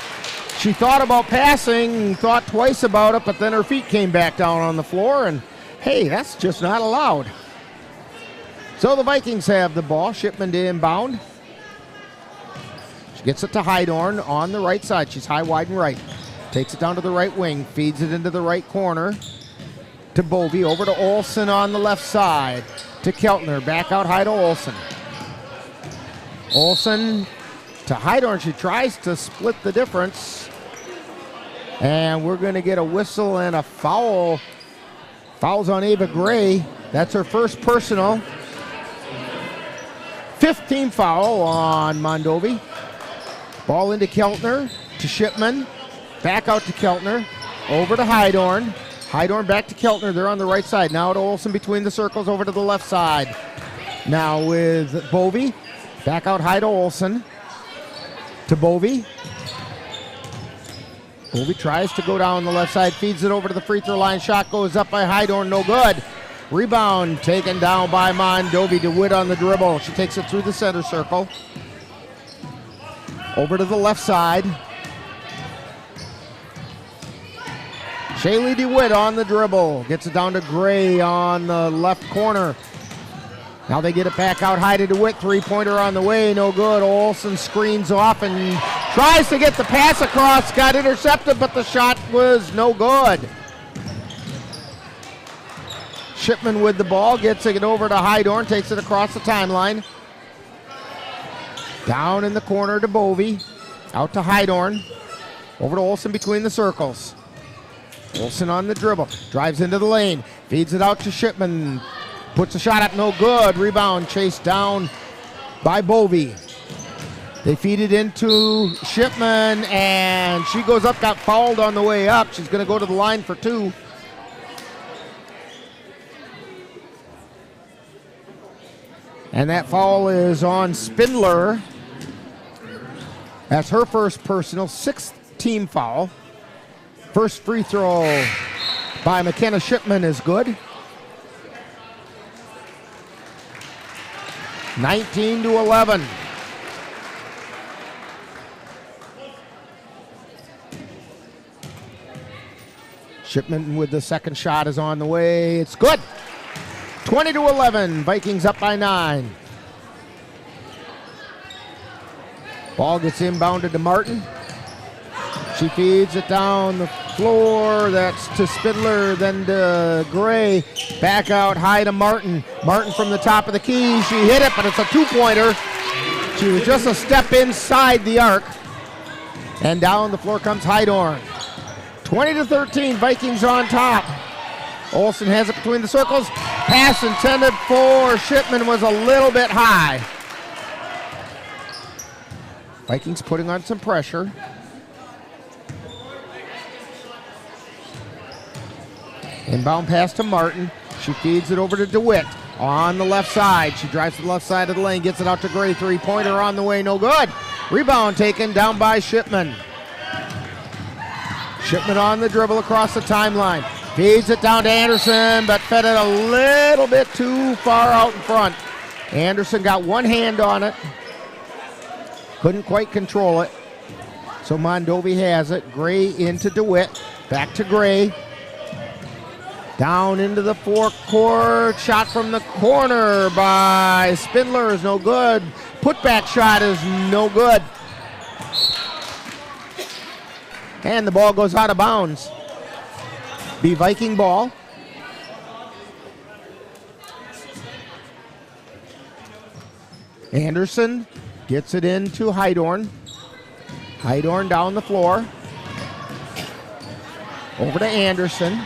she thought about passing, thought twice about it, but then her feet came back down on the floor, and hey, that's just not allowed. So the Vikings have the ball. Shipman to inbound. She gets it to Hydorn on the right side. She's high, wide, and right. Takes it down to the right wing, feeds it into the right corner to Bovey, over to Olsen on the left side, to Keltner, back out high to Olsen. Olsen to Hydorn, she tries to split the difference, and we're going to get a whistle and a foul. Fouls on Ava Gray, that's her first personal. 15th foul on Mondovi. Ball into Keltner, to Shipman. Back out to Keltner, over to Hydorn. Hydorn back to Keltner, they're on the right side. Now to Olsen between the circles, over to the left side. Now with Bovey, back out high to Olsen. To Bovey. Bovey tries to go down the left side, feeds it over to the free throw line. Shot goes up by Hydorn, no good. Rebound taken down by Mondovi. DeWitt on the dribble. She takes it through the center circle. Over to the left side. Shaylee DeWitt on the dribble. Gets it down to Gray on the left corner. Now they get it back out high to DeWitt. Three-pointer on the way, no good. Olsen screens off and tries to get the pass across. Got intercepted, but the shot was no good. Shipman with the ball. Gets it over to Hydorn. Takes it across the timeline. Down in the corner to Bovey. Out to Hydorn. Over to Olsen between the circles. Olsen on the dribble, drives into the lane, feeds it out to Shipman, puts a shot up, no good. Rebound chased down by Bovey. They feed it into Shipman, and she goes up, got fouled on the way up. She's going to go to the line for two. And that foul is on Spindler. That's her first personal, 6th team foul. First free throw by McKenna Shipman is good. 19-11. Shipman with the second shot is on the way. It's good. 20-11. Vikings up by 9. Ball gets inbounded to Martin. She feeds it down the floor. That's to Spindler, then to Gray. Back out high to Martin. Martin from the top of the key. She hit it, but it's a two-pointer. She was just a step inside the arc. And down the floor comes Hydorn. 20-13, Vikings on top. Olsen has it between the circles. Pass intended for Shipman was a little bit high. Vikings putting on some pressure. Inbound pass to Martin. She feeds it over to DeWitt on the left side. She drives to the left side of the lane, gets it out to Gray. Three-pointer on the way, no good. Rebound taken down by Shipman. Shipman on the dribble across the timeline. Feeds it down to Anderson, but fed it a little bit too far out in front. Anderson got one hand on it. Couldn't quite control it. So Mondovi has it. Gray into DeWitt. Back to Gray. Down into the forecourt. Shot from the corner by Spindler is no good. Putback shot is no good. And the ball goes out of bounds. Be Viking ball. Anderson gets it into Hydorn. Hydorn down the floor. Over to Anderson.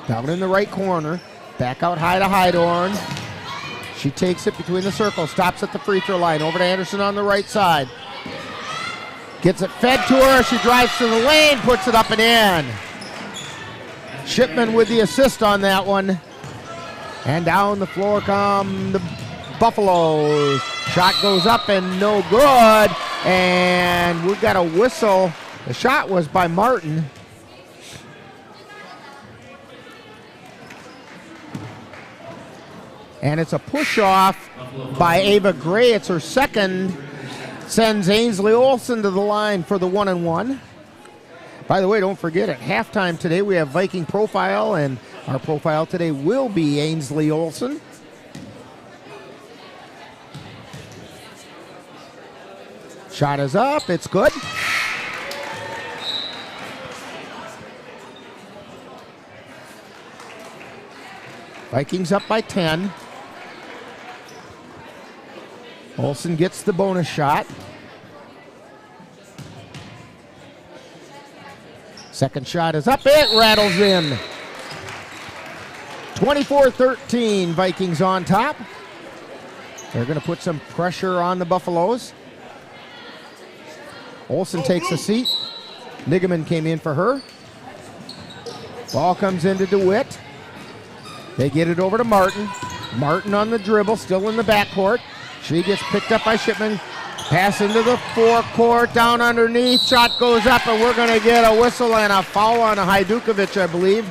Down in the right corner. Back out high to Hydorn. She takes it between the circles. Stops at the free throw line. Over to Anderson on the right side. Gets it fed to her. She drives to the lane. Puts it up and in. Shipman with the assist on that one. And down the floor come the Buffaloes. Shot goes up and no good. And we've got a whistle. The shot was by Martin. And it's a push-off by Ava Gray. It's her second. Sends Ainsley Olsen to the line for the 1-and-1. By the way, don't forget, at halftime today, we have Viking profile, and our profile today will be Ainsley Olsen. Shot is up. It's good. Vikings up by 10. Olsen gets the bonus shot. Second shot is up. It rattles in. 24-13, Vikings on top. They're going to put some pressure on the Buffaloes. Olsen takes a seat. Nigaman came in for her. Ball comes into DeWitt. They get it over to Martin. Martin on the dribble, still in the backcourt. She gets picked up by Shipman. Pass into the forecourt, down underneath. Shot goes up, and we're going to get a whistle and a foul on Hajdukovic, I believe.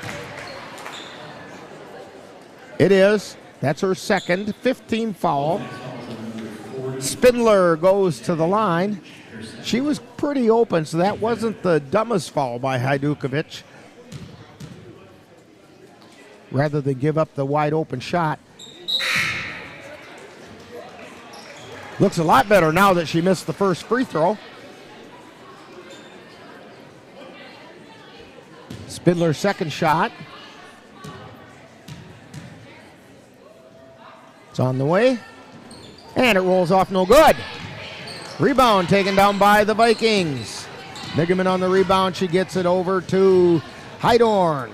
It is. That's her second, 15th foul. Spindler goes to the line. She was pretty open, so that wasn't the dumbest foul by Hajdukovic. Rather than give up the wide open shot. Looks a lot better now that she missed the first free throw. Spindler's second shot. It's on the way. And it rolls off no good. Rebound taken down by the Vikings. Nigaman on the rebound. She gets it over to Hydorn.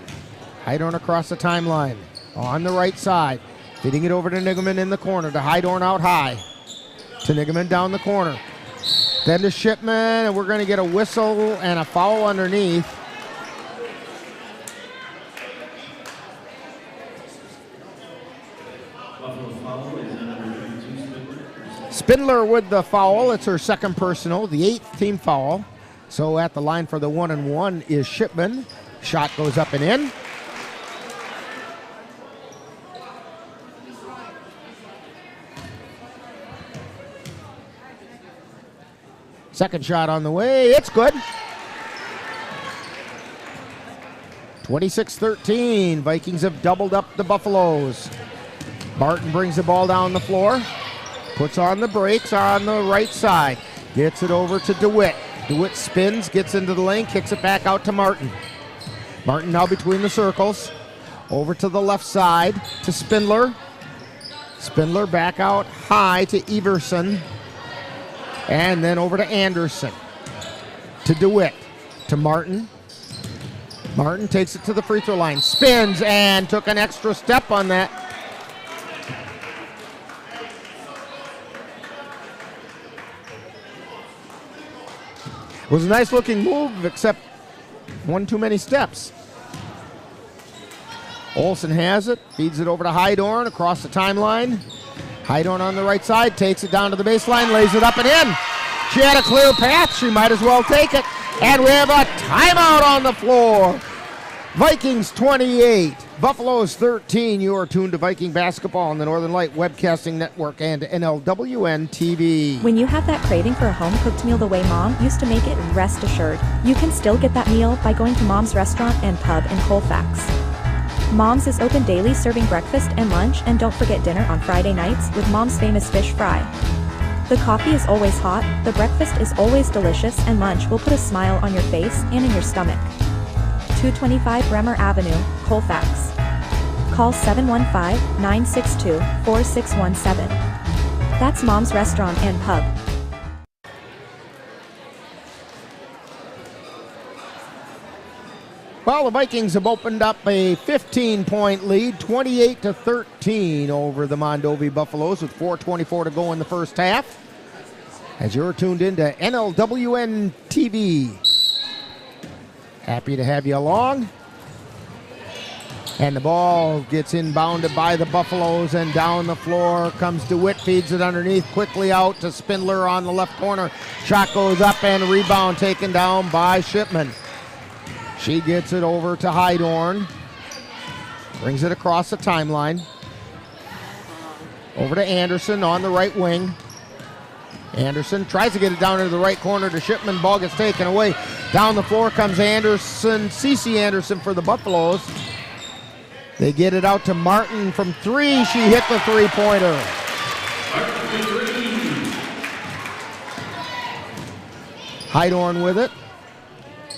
Hydorn across the timeline. On the right side. Feeding it over to Nigaman in the corner. To Hydorn out high. To Nigaman down the corner. Then to Shipman, and we're going to get a whistle and a foul underneath. Spindler with the foul. It's her second personal, the 8th team foul. So at the line for the 1-and-1 is Shipman. Shot goes up and in. Second shot on the way. It's good. 26-13. Vikings have doubled up the Buffaloes. Martin brings the ball down the floor. Puts on the brakes on the right side. Gets it over to DeWitt. DeWitt spins, gets into the lane, kicks it back out to Martin. Martin now between the circles. Over to the left side to Spindler. Spindler back out high to Everson. And then over to Anderson. To DeWitt. To Martin. Martin takes it to the free throw line, spins, and took an extra step on that. It was a nice looking move, except one too many steps. Olsen has it, feeds it over to Hydorn across the timeline. Hydorn on the right side, takes it down to the baseline, lays it up and in. She had a clear path, she might as well take it. And we have a timeout on the floor. Vikings 28, Buffaloes 13. You are tuned to Viking basketball on the Northern Light Webcasting Network and NLWN-TV. When you have that craving for a home-cooked meal the way Mom used to make it, rest assured, you can still get that meal by going to Mom's Restaurant and Pub in Colfax. Mom's is open daily, serving breakfast and lunch, and don't forget dinner on Friday nights with Mom's famous fish fry. The coffee is always hot, the breakfast is always delicious, and lunch will put a smile on your face and in your stomach. 225 Bremer Avenue, Colfax. Call 715-962-4617. That's Mom's Restaurant and Pub. Well, the Vikings have opened up a 15-point lead, 28-13 over the Mondovi Buffaloes with 4:24 to go in the first half. As you're tuned into NLWN-TV. Happy to have you along. And the ball gets inbounded by the Buffaloes, and down the floor comes DeWitt, feeds it underneath, quickly out to Spindler on the left corner. Shot goes up and rebound taken down by Shipman. She gets it over to Hydorn. Brings it across the timeline. Over to Anderson on the right wing. Anderson tries to get it down into the right corner to Shipman. Ball gets taken away. Down the floor comes Anderson, Cece Anderson for the Buffaloes. They get it out to Martin from three. She hit the three-pointer. Hydorn with it.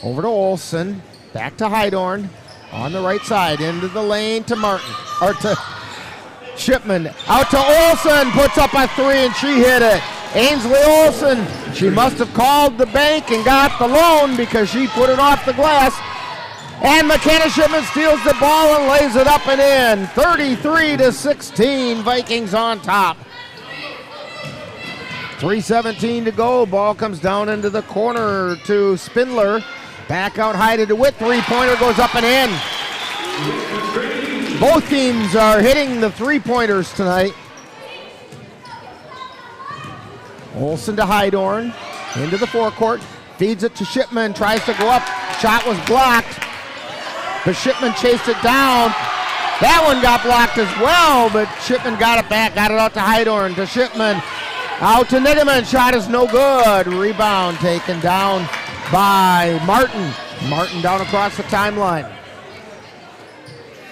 Over to Olsen. Back to Hydorn. On the right side. Into the lane to Martin. Or to Shipman. Out to Olsen. Puts up a three and she hit it. Ainsley Olsen. She must have called the bank and got the loan because she put it off the glass. And McKenna Shipman steals the ball and lays it up and in. 33-16. Vikings on top. 3:17 to go. Ball comes down into the corner to Spindler. Back out high to DeWitt. Three-pointer goes up and in. Both teams are hitting the three-pointers tonight. Olsen to Hydorn. Into the forecourt. Feeds it to Shipman. Tries to go up. Shot was blocked. But Shipman chased it down. That one got blocked as well, but Shipman got it back. Got it out to Hydorn. To Shipman. Out to Niederman. Shot is no good. Rebound taken down by Martin. Martin down across the timeline.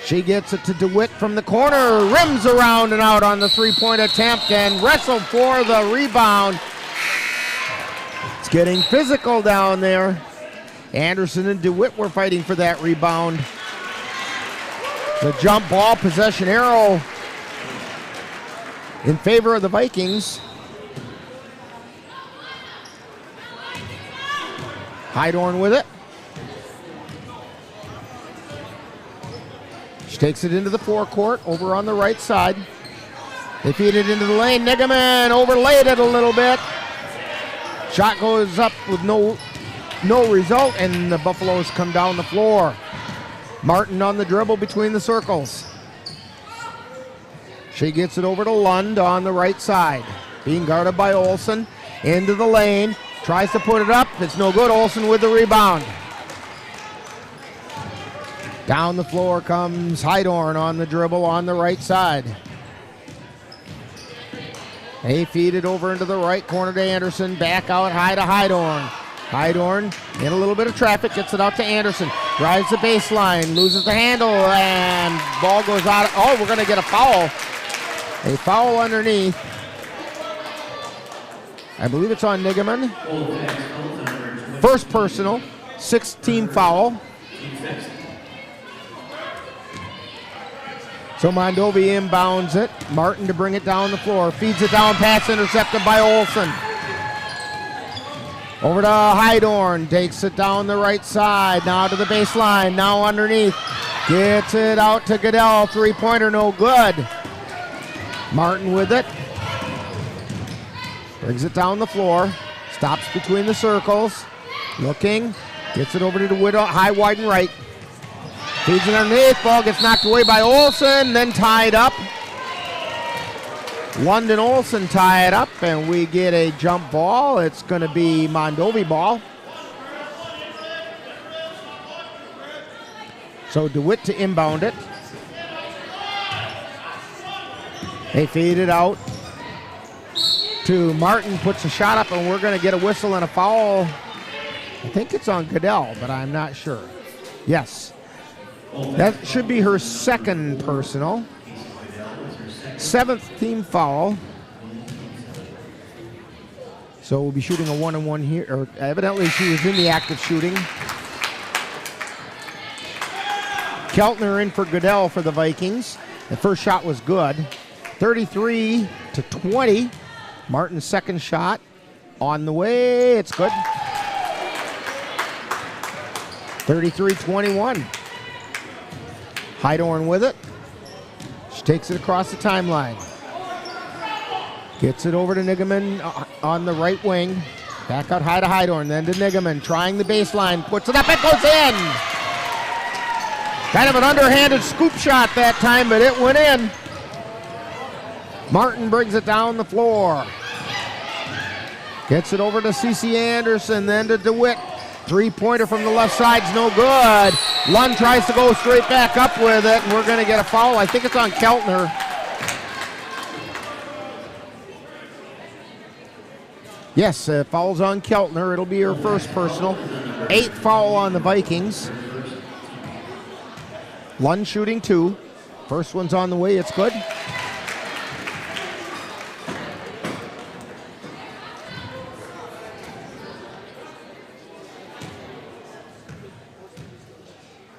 She gets it to DeWitt from the corner. Rims around and out on the three-point attempt and wrestled for the rebound. It's getting physical down there. Anderson and DeWitt were fighting for that rebound. The jump ball possession arrow in favor of the Vikings. Hydorn with it. She takes it into the forecourt over on the right side. They feed it into the lane. Nigaman overlaid it a little bit. Shot goes up with no result, and the Buffaloes come down the floor. Martin on the dribble between the circles. She gets it over to Lund on the right side. Being guarded by Olsen. Into the lane. Tries to put it up. It's no good. Olsen with the rebound. Down the floor comes Hydorn on the dribble on the right side. They feed it over into the right corner to Anderson. Back out high to Hydorn. Hydorn in a little bit of traffic. Gets it out to Anderson. Drives the baseline. Loses the handle. And ball goes out. Oh, we're going to get a foul. A foul underneath. I believe it's on Nigaman. First personal. 6-team foul. So Mondovi inbounds it. Martin to bring it down the floor. Feeds it down. Pass intercepted by Olsen. Over to Hydorn, takes it down the right side, now to the baseline, now underneath. Gets it out to Goodell, three-pointer, no good. Martin with it. Brings it down the floor, stops between the circles, looking, gets it over to DeWitt, high, wide, and right. Feeds it underneath, ball gets knocked away by Olsen, then tied up. London Olsen tie it up, and we get a jump ball. It's going to be Mondovi ball. So DeWitt to inbound it. They feed it out to Martin, puts a shot up, and we're going to get a whistle and a foul. I think it's on Goodell, but I'm not sure. Yes. That should be her second personal. 7th team foul. So we'll be shooting a 1-on-1 here. Or evidently she was in the act of shooting. Keltner in for Goodell for the Vikings. The first shot was good. 33-20. Martin's second shot on the way. It's good. 33-21. Hydorn with it. She takes it across the timeline. Gets it over to Nigaman on the right wing. Back out high to Hydorn, then to Nigaman. Trying the baseline, puts it up, it goes in! Kind of an underhanded scoop shot that time, but it went in. Martin brings it down the floor. Gets it over to CeCe Anderson, then to DeWitt. Three-pointer from the left side's no good. Lund tries to go straight back up with it, and we're going to get a foul. I think it's on Keltner. Yes, foul's on Keltner. It'll be her first personal. 8th foul on the Vikings. Lund shooting 2. First one's on the way. It's good.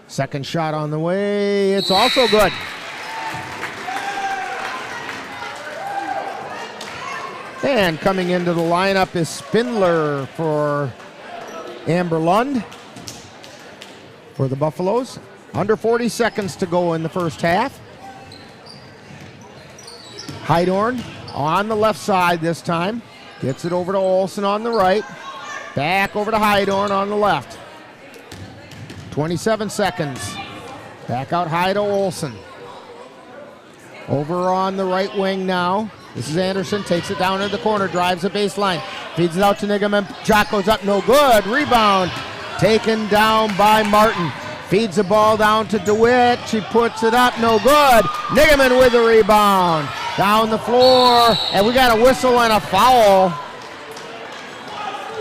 Second shot on the way. It's also good. And coming into the lineup is Spindler for Amber Lund for the Buffaloes. Under 40 seconds to go in the first half. Hydorn on the left side this time. Gets it over to Olsen on the right. Back over to Hydorn on the left. 27 seconds. Back out high to Olsen. Over on the right wing now. This is Anderson. Takes it down in the corner. Drives the baseline. Feeds it out to Nigaman. Shot goes up. No good. Rebound. Taken down by Martin. Feeds the ball down to DeWitt. She puts it up. No good. Nigaman with the rebound. Down the floor. And we got a whistle and a foul.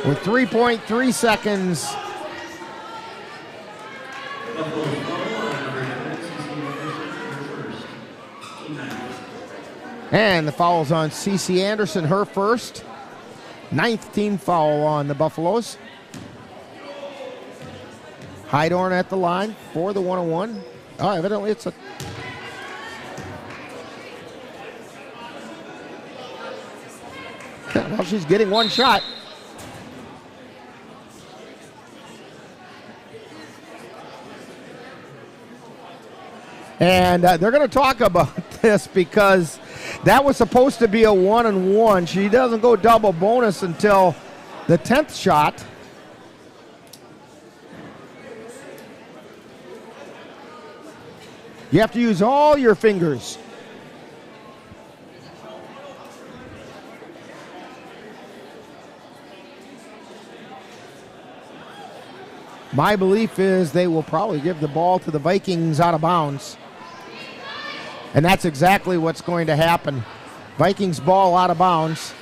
With 3.3 seconds. And the foul's on CeCe Anderson, her first. 9th team foul on the Buffaloes. Hydorn at the line for the 1-on-1. Oh, evidently it's a... Well, she's getting one shot. And they're going to talk about this because that was supposed to be a 1-on-1. She doesn't go double bonus until the 10th shot. You have to use all your fingers. My belief is they will probably give the ball to the Vikings out of bounds. And that's exactly what's going to happen. Vikings ball out of bounds.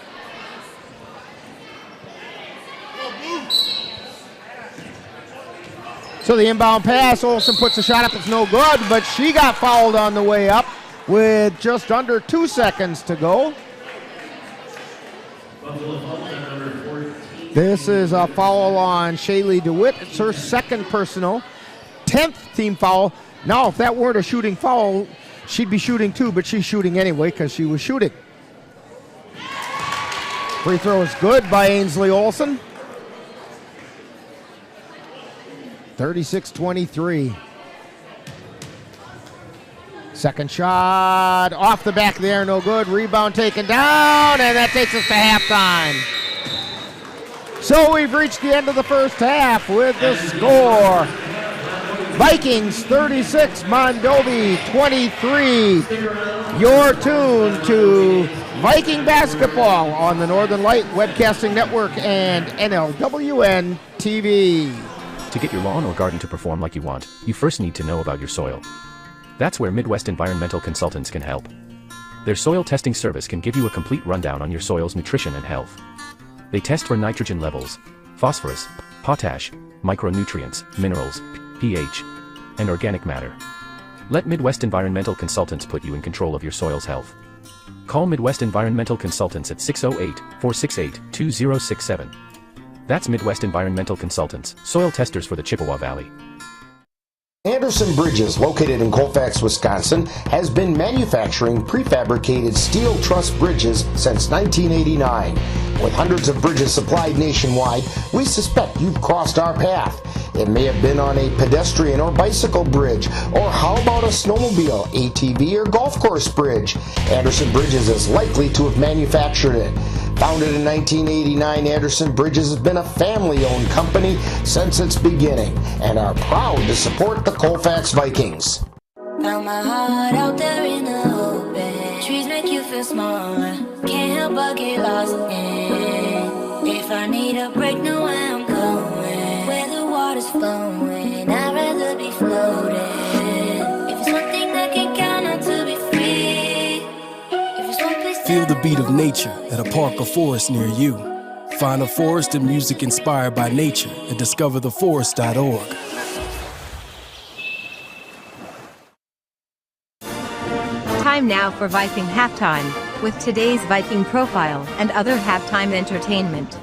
So the inbound pass, Olsen puts a shot up, it's no good, but she got fouled on the way up with just under 2 seconds to go. This is a foul on Shaylee DeWitt. It's her second personal. 10th team foul. Now, if that weren't a shooting foul, she'd be shooting too, but she's shooting anyway because she was shooting. Free throw is good by Ainsley Olsen. 36-23. Second shot off the back there, no good. Rebound taken down, and that takes us to halftime. So we've reached the end of the first half with the score. Vikings 36, Mondovi 23. You're tuned to Viking basketball on the Northern Light Webcasting Network and NLWN-TV. To get your lawn or garden to perform like you want, you first need to know about your soil. That's where Midwest Environmental Consultants can help. Their soil testing service can give you a complete rundown on your soil's nutrition and health. They test for nitrogen levels, phosphorus, potash, micronutrients, minerals, pH, and organic matter. Let Midwest Environmental Consultants put you in control of your soil's health. Call Midwest Environmental Consultants at 608-468-2067. That's Midwest Environmental Consultants, soil testers for the Chippewa Valley. Anderson Bridges, located in Colfax, Wisconsin, has been manufacturing prefabricated steel truss bridges since 1989. With hundreds of bridges supplied nationwide, we suspect you've crossed our path. It may have been on a pedestrian or bicycle bridge, or how about a snowmobile, ATV, or golf course bridge? Anderson Bridges is likely to have manufactured it. Founded in 1989, Anderson Bridges has been a family-owned company since its beginning and are proud to support the Colfax Vikings. Found my heart out there in the open. Trees make you feel smaller. Can't help but get lost in. If I need a break, know where I'm going. Where the water's flowing, I'd rather be floating. If it's one thing that can count on to be free. If it's one place. Feel the beat of nature at a park or forest near you. Find a forest and music inspired by nature at discovertheforest.org. Time now for Viking Halftime, with today's Viking profile and other halftime entertainment.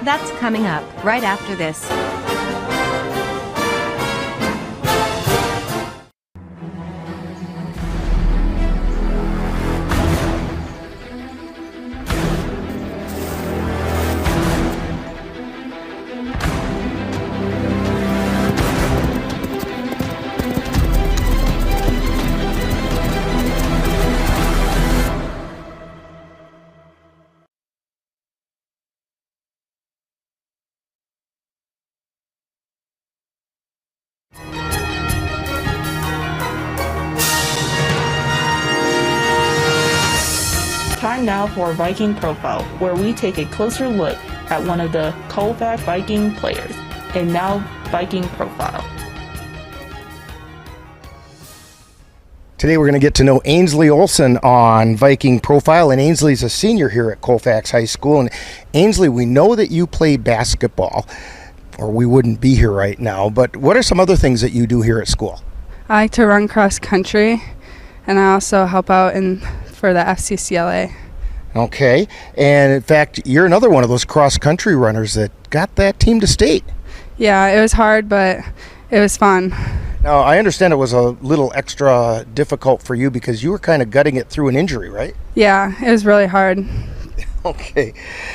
That's coming up right after this. Time now for Viking Profile, where we take a closer look at one of the Colfax Viking players. And now, Viking Profile. Today we're going to get to know Ainsley Olson on Viking Profile, and Ainsley's a senior here at Colfax High School. And Ainsley, we know that you play basketball, or we wouldn't be here right now, but what are some other things that you do here at school? I like to run cross country, and I also help out for the FCCLA. Okay, and in fact, you're another one of those cross country runners that got that team to state. Yeah, it was hard, but it was fun. Now, I understand it was a little extra difficult for you because you were kind of gutting it through an injury, right? Yeah, it was really hard. Okay.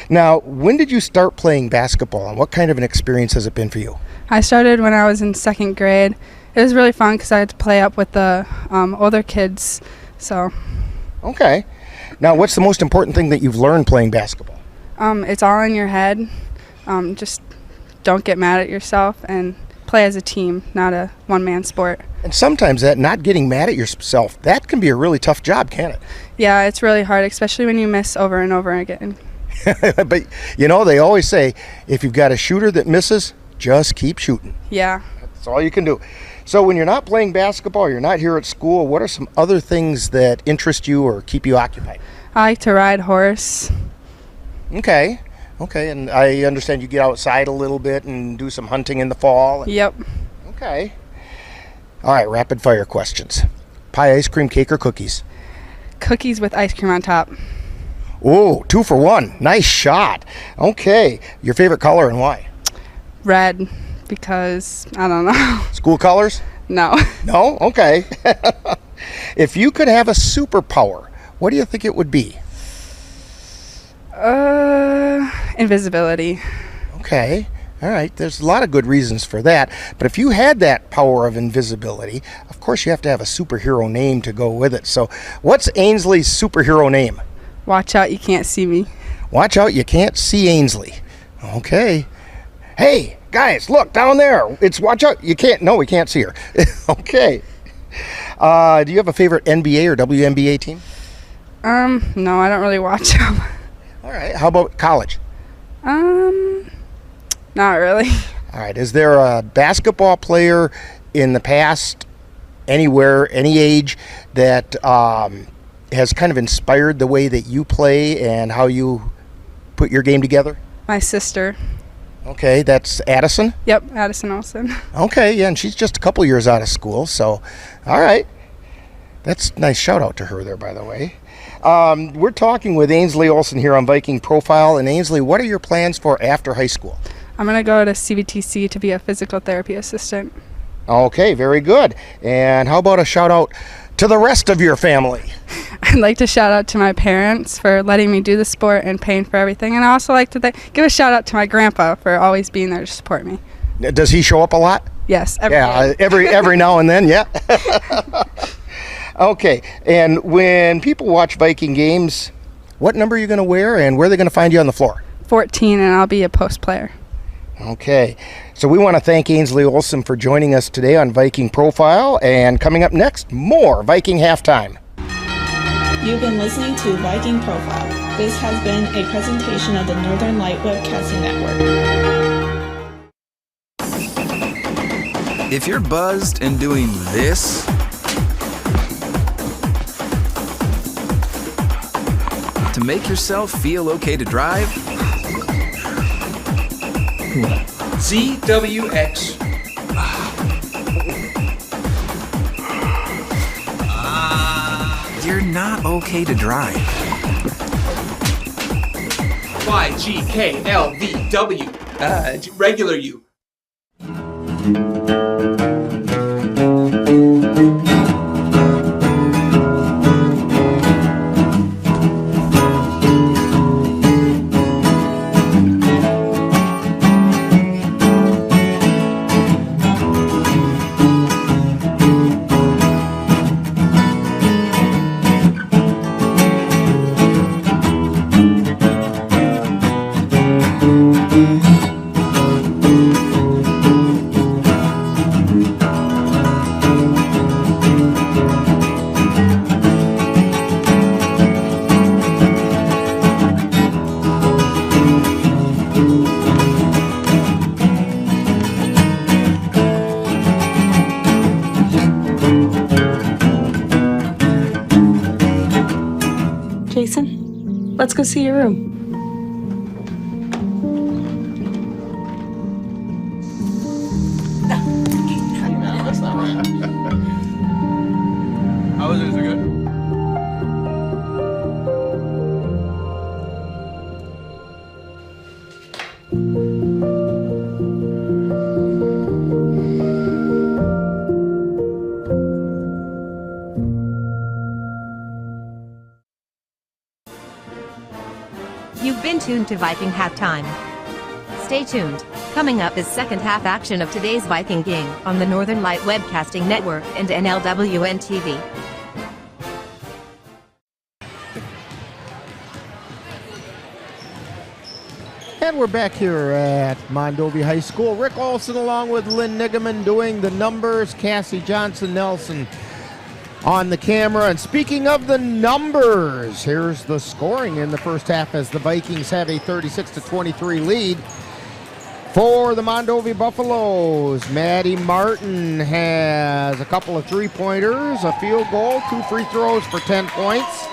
Now, when did you start playing basketball, and what kind of an experience has it been for you? I started when I was in second grade. It was really fun because I had to play up with the older kids, so. Okay. Now, what's the most important thing that you've learned playing basketball? It's all in your head. Just don't get mad at yourself and play as a team, not a one-man sport. And sometimes that not getting mad at yourself, that can be a really tough job, can't it? Yeah, it's really hard, especially when you miss over and over again. But, you know, they always say, if you've got a shooter that misses, just keep shooting. Yeah. That's all you can do. So when you're not playing basketball, you're not here at school, what are some other things that interest you or keep you occupied? I like to ride horse. Okay, and I understand you get outside a little bit and do some hunting in the fall. Yep. Okay. All right, rapid fire questions. Pie, ice cream, cake, or cookies? Cookies with ice cream on top. Oh, 2 for 1. Nice shot. Okay, your favorite color and why? Red, because, I don't know. School colors? No. No? Okay. If you could have a superpower, what do you think it would be? Invisibility. Okay. All right, there's a lot of good reasons for that. But if you had that power of invisibility, of course you have to have a superhero name to go with it. So what's Ainsley's superhero name? Watch out, you can't see me. Watch out, you can't see Ainsley. Okay. Hey, guys, look, down there. It's watch out, you can't, no, we can't see her. Okay. Do you have a favorite NBA or WNBA team? No, I don't really watch them. All right, how about college? Not really. All right, is there a basketball player in the past, anywhere, any age, that has kind of inspired the way that you play and how you put your game together? My sister. Okay, that's Addison? Yep, Addison Olsen. Okay, yeah, and she's just a couple years out of school, so, all right. That's a nice shout out to her there, by the way. We're talking with Ainsley Olsen here on Viking Profile. And Ainsley, what are your plans for after high school? I'm going to go to CVTC to be a physical therapy assistant. Okay, very good. And how about a shout out to the rest of your family? I'd like to shout out to my parents for letting me do the sport and paying for everything. And I also like to give a shout out to my grandpa for always being there to support me. Does he show up a lot? Yes. Every now and then, yeah. Okay, and when people watch Viking games, what number are you going to wear and where are they going to find you on the floor? 14, and I'll be a post player. Okay, so we want to thank Ainsley Olsen for joining us today on Viking Profile, and coming up next, more Viking Halftime. You've been listening to Viking Profile. This has been a presentation of the Northern Light Webcasting Network. If you're buzzed and doing this, to make yourself feel okay to drive, ZWX. You're not okay to drive. YGKLVW. Regular you. Jason, let's go see your room. No, that's not right. How was it? Is it good? You've been tuned to Viking Halftime. Stay tuned. Coming up is second half action of today's Viking game on the Northern Light Webcasting Network and NLWN-TV. And we're back here at Mondovi High School. Rick Olsen along with Lynn Nigaman doing the numbers. Cassie Johnson-Nelson on the camera. And speaking of the numbers, here's the scoring in the first half as the Vikings have a 36-23 lead for the Mondovi Buffaloes. Maddie Martin has a couple of three-pointers, a field goal, 2 free throws for 10 points.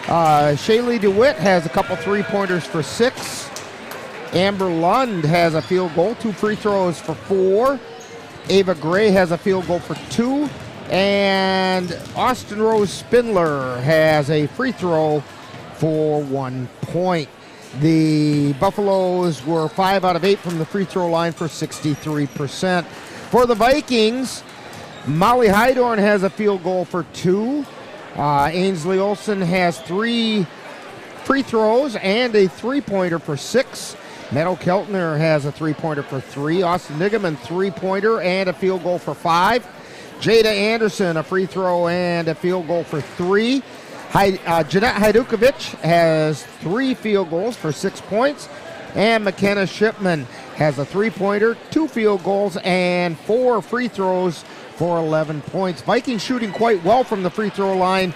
Shaylee DeWitt has a couple three-pointers for 6. Amber Lund has a field goal, 2 free throws for 4. Ava Gray has a field goal for 2. And Austin Rose Spindler has a free throw for 1 point. The Buffaloes were 5 out of 8 from the free throw line for 63%. For the Vikings, Molly Hydorn has a field goal for 2. Ainsley Olsen has 3 free throws and a three-pointer for 6. Meadow Keltner has a three-pointer for 3. Austin Nigaman, three-pointer and a field goal for 5. Jada Anderson, a free throw and a field goal for 3. Jeanette Hajdukovic has 3 field goals for 6 points. And McKenna Shipman has a three-pointer, 2 field goals, and 4 free throws for 11 points. Vikings shooting quite well from the free throw line.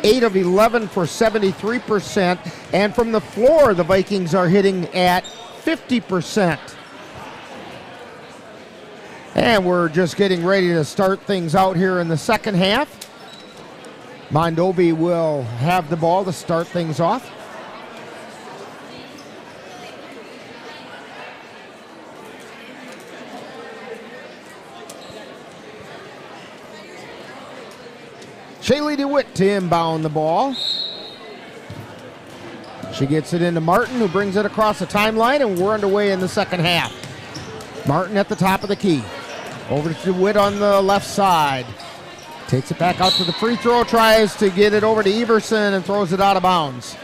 8 of 11 for 73%. And from the floor, the Vikings are hitting at 50%. And we're just getting ready to start things out here in the second half. Mondovi will have the ball to start things off. Shaylee DeWitt to inbound the ball. She gets it into Martin, who brings it across the timeline, and we're underway in the second half. Martin at the top of the key. Over to DeWitt on the left side. Takes it back out to the free throw, tries to get it over to Everson and throws it out of bounds.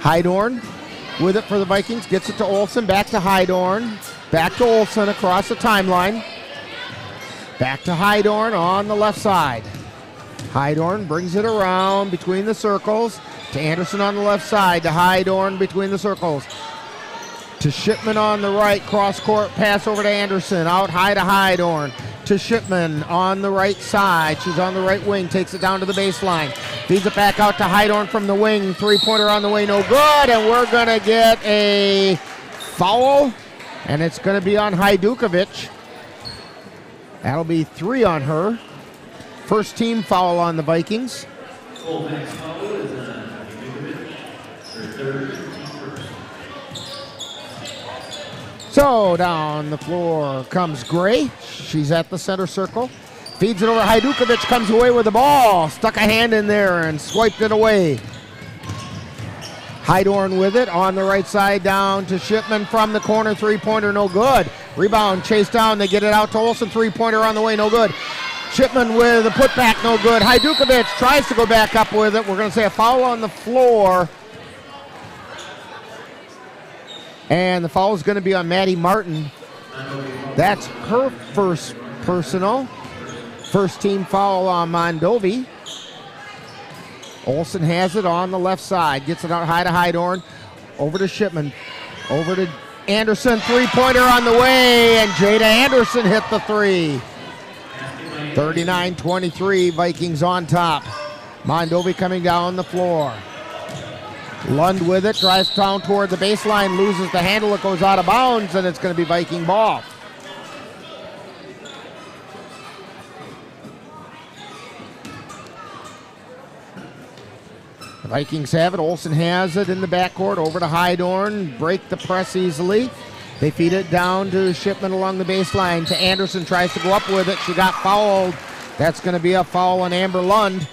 Hydorn with it for the Vikings, gets it to Olsen, back to Hydorn, back to Olsen across the timeline. Back to Hydorn on the left side. Hydorn brings it around between the circles to Anderson on the left side, to Hydorn between the circles. To Shipman on the right, cross-court pass over to Anderson, out high to Hydorn. To Shipman on the right side, she's on the right wing, takes it down to the baseline. Feeds it back out to Hydorn from the wing, three-pointer on the way, no good, and we're gonna get a foul, and it's gonna be on Hajdukovic. That'll be 3 on her. First team foul on the Vikings. Colfax foul is Hajdukovic, her third. So down the floor comes Gray. She's at the center circle. Feeds it over. Hajdukovic comes away with the ball. Stuck a hand in there and swiped it away. Hydorn with it on the right side down to Shipman from the corner. Three-pointer, no good. Rebound, chased down. They get it out to Olsen. Three-pointer on the way, no good. Shipman with a putback, no good. Hajdukovic tries to go back up with it. We're going to say a foul on the floor. And the foul is going to be on Maddie Martin. That's her first personal. First team foul on Mondovi. Olsen has it on the left side. Gets it out high to Hydorn. Over to Shipman. Over to Anderson. Three-pointer on the way. And Jada Anderson hit the 3. 39-23. Vikings on top. Mondovi coming down the floor. Lund with it, drives down toward the baseline, loses the handle, it goes out of bounds, and it's going to be Viking ball. The Vikings have it, Olsen has it in the backcourt, over to Hydorn, break the press easily. They feed it down to Shipman along the baseline, to Anderson, tries to go up with it, she got fouled. That's going to be a foul on Amber Lund.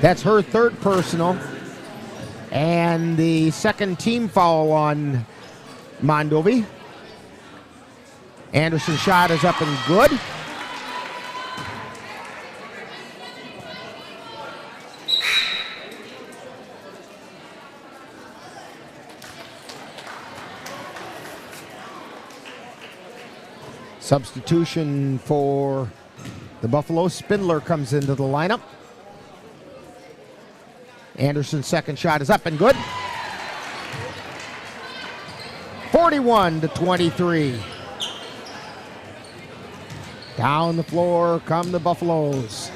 That's her third personal. And the second team foul on Mondovi. Anderson's shot is up and good. Substitution for the Buffaloes. Spindler comes into the lineup. Anderson's second shot is up and good. 41-23. Down the floor come the Buffaloes.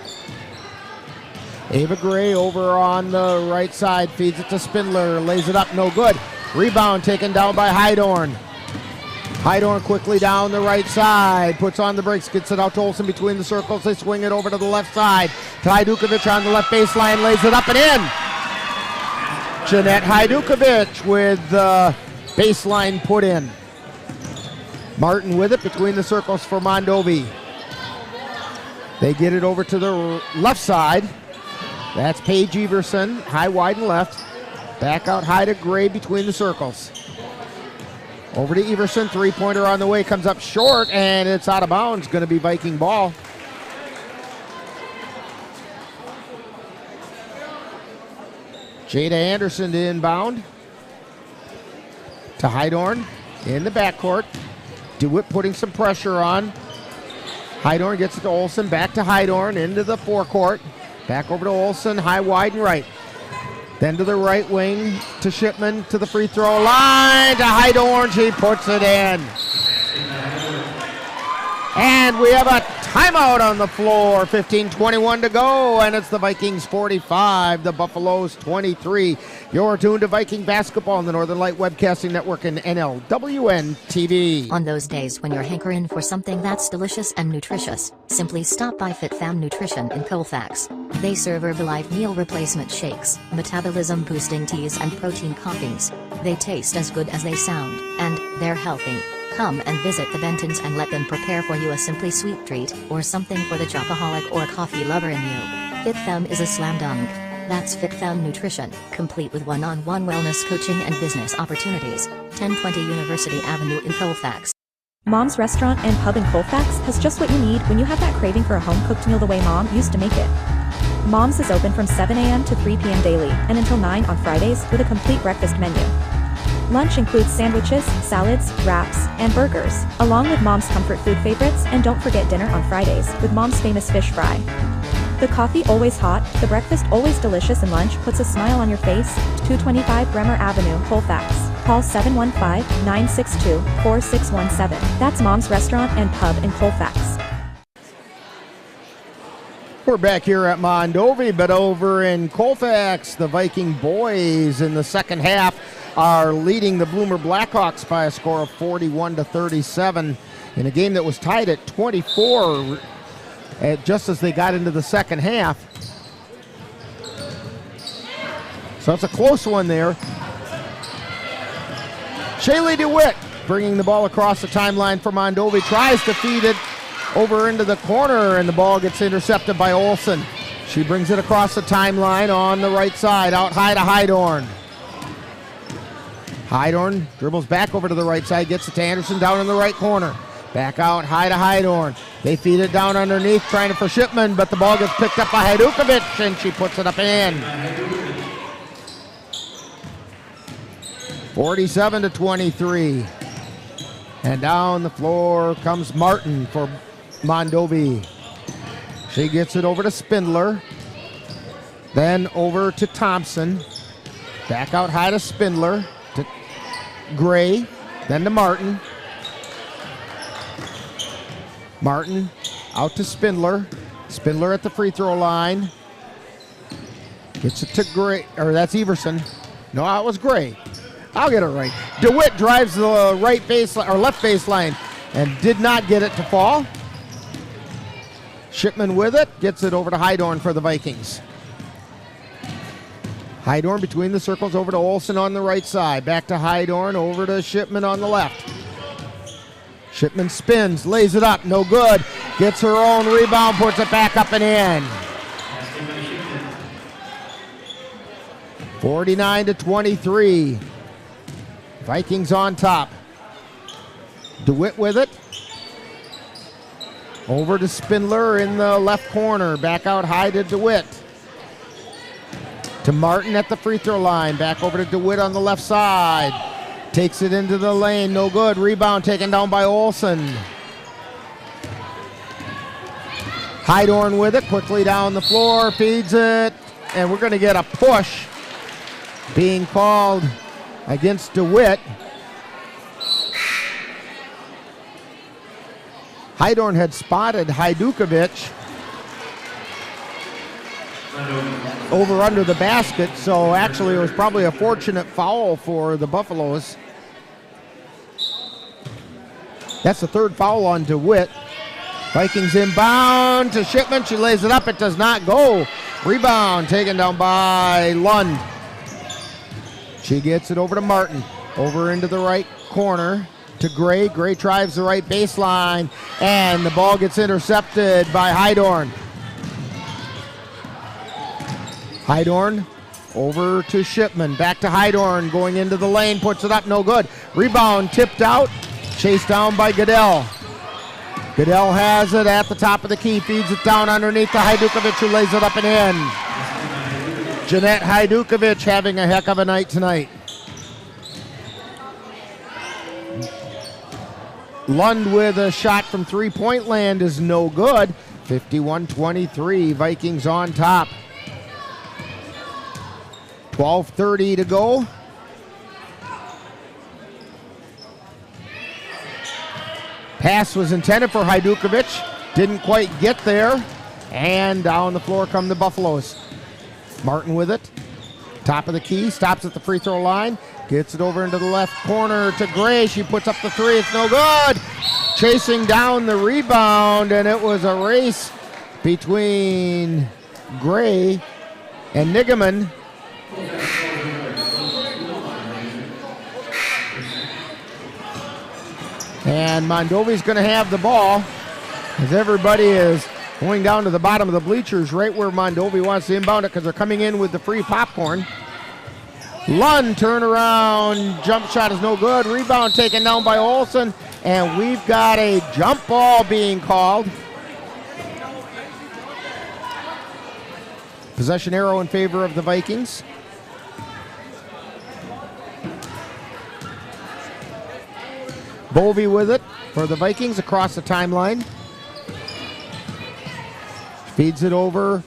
Ava Gray over on the right side, feeds it to Spindler, lays it up, no good. Rebound taken down by Hydorn. Hydorn quickly down the right side, puts on the brakes, gets it out to Olsen between the circles. They swing it over to the left side. To Hajdukovic on the left baseline, lays it up and in. Jeanette Hajdukovic with the baseline put in. Martin with it between the circles for Mondovi. They get it over to the left side. That's Paige Everson, high, wide, and left. Back out high to Gray between the circles. Over to Everson, three-pointer on the way, comes up short, and it's out of bounds. Going to be Viking ball. Jada Anderson to inbound. To Hydorn in the backcourt. DeWitt putting some pressure on. Hydorn gets it to Olsen, back to Hydorn, into the forecourt. Back over to Olsen, high, wide, and right. Then to the right wing, to Shipman, to the free throw line, to Hydorn, she puts it in. And we have a timeout on the floor, 15:21 to go, and it's the Vikings 45, the Buffaloes 23. You're tuned to Viking basketball on the Northern Light Webcasting Network and NLWN-TV. On those days when you're hankering for something that's delicious and nutritious, simply stop by FitFam Nutrition in Colfax. They serve Herbalife meal replacement shakes, metabolism-boosting teas, and protein coffees. They taste as good as they sound, and they're healthy. Come and visit the Bentons and let them prepare for you a simply sweet treat, or something for the chocoholic or coffee lover in you. FitFem is a slam dunk. That's FitFem Nutrition, complete with one-on-one wellness coaching and business opportunities. 1020 University Avenue in Colfax. Mom's Restaurant and Pub in Colfax has just what you need when you have that craving for a home-cooked meal the way Mom used to make it. Mom's is open from 7 a.m. to 3 p.m. daily and until 9 on Fridays with a complete breakfast menu. Lunch includes sandwiches, salads, wraps, and burgers, along with Mom's comfort food favorites, and don't forget dinner on Fridays with Mom's famous fish fry. The coffee always hot, the breakfast always delicious, and lunch puts a smile on your face. 225 Bremer Avenue, Colfax. Call 715-962-4617. That's Mom's Restaurant and Pub in Colfax. We're back here at Mondovi, but over in Colfax, the Viking boys in the second half are leading the Bloomer Blackhawks by a score of 41-37 in a game that was tied at 24 just as they got into the second half. So it's a close one there. Shaylee DeWitt bringing the ball across the timeline for Mondovi, tries to feed it over into the corner, and the ball gets intercepted by Olsen. She brings it across the timeline on the right side, out high to Hydorn. Hydorn dribbles back over to the right side, gets it to Anderson down in the right corner. Back out high to Hydorn. They feed it down underneath, trying for Shipman, but the ball gets picked up by Hajdukovic, and she puts it up and in. 47-23. And down the floor comes Martin for Mondovi. She gets it over to Spindler. Then over to Thompson. Back out high to Spindler. To Gray. Then to Martin. Martin out to Spindler. Spindler at the free throw line. Gets it to Gray. Or that's Everson. No, it was Gray. I'll get it right. DeWitt drives the right baseline or left baseline and did not get it to fall. Shipman with it, gets it over to Hydorn for the Vikings. Hydorn between the circles over to Olsen on the right side. Back to Hydorn, over to Shipman on the left. Shipman spins, lays it up, no good. Gets her own rebound, puts it back up and in. 49-23. Vikings on top. DeWitt with it. Over to Spindler in the left corner. Back out high to DeWitt. To Martin at the free throw line. Back over to DeWitt on the left side. Takes it into the lane. No good. Rebound taken down by Olsen. Hydorn with it. Quickly down the floor. Feeds it. And we're going to get a push being called against DeWitt. Hydorn had spotted Hajdukovic over under the basket, so actually it was probably a fortunate foul for the Buffaloes. That's the third foul on DeWitt. Vikings inbound to Shipman. She lays it up. It does not go. Rebound taken down by Lund. She gets it over to Martin. Over into the right corner to Gray. Gray drives the right baseline, and the ball gets intercepted by Hydorn. Hydorn Over to Shipman. Back to Hydorn. Going into the lane. Puts it up. No good. Rebound tipped out. Chased down by Goodell. Goodell has it at the top of the key. Feeds it down underneath to Hajdukovic, who lays it up and in. Jeanette Hajdukovic having a heck of a night tonight. Lund with a shot from three-point land is no good. 51-23, Vikings on top. 12:30 to go. Pass was intended for Hajdukovic. Didn't quite get there. And down the floor come the Buffaloes. Martin with it. Top of the key. Stops at the free throw line. Gets it over into the left corner to Gray. She puts up the three. It's no good. Chasing down the rebound. And it was a race between Gray and Nigaman. And Mondovi's going to have the ball as everybody is going down to the bottom of the bleachers right where Mondovi wants to inbound it because they're coming in with the free popcorn. Lund turnaround, jump shot is no good. Rebound taken down by Olsen, and we've got a jump ball being called. Possession arrow in favor of the Vikings. Bovey with it for the Vikings across the timeline. Feeds it over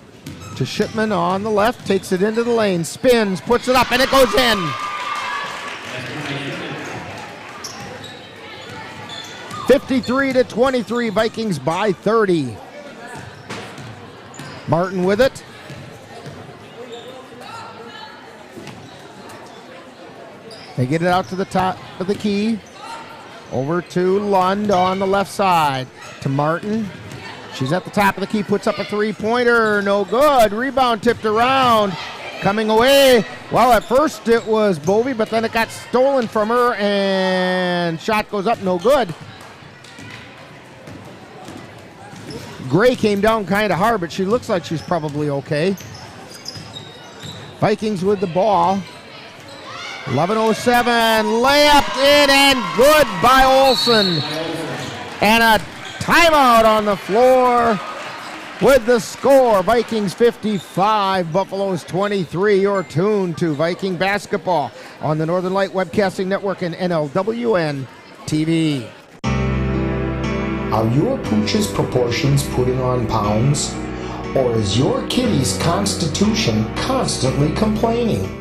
to Shipman on the left, takes it into the lane, spins, puts it up, and it goes in. (53-23), Vikings by 30. Martin with it. They get it out to the top of the key. Over to Lund on the left side. To Martin. She's at the top of the key, puts up a three-pointer. No good. Rebound tipped around. Coming away. Well, at first it was Bovey, but then it got stolen from her, and shot goes up. No good. Gray came down kind of hard, but she looks like she's probably okay. Vikings with the ball. 11:07, layup in and good by Olsen. And a timeout on the floor with the score. Vikings 55, Buffaloes 23. You're tuned to Viking basketball on the Northern Light Webcasting Network and NLWN-TV. Are your pooch's proportions putting on pounds? Or is your kitty's constitution constantly complaining?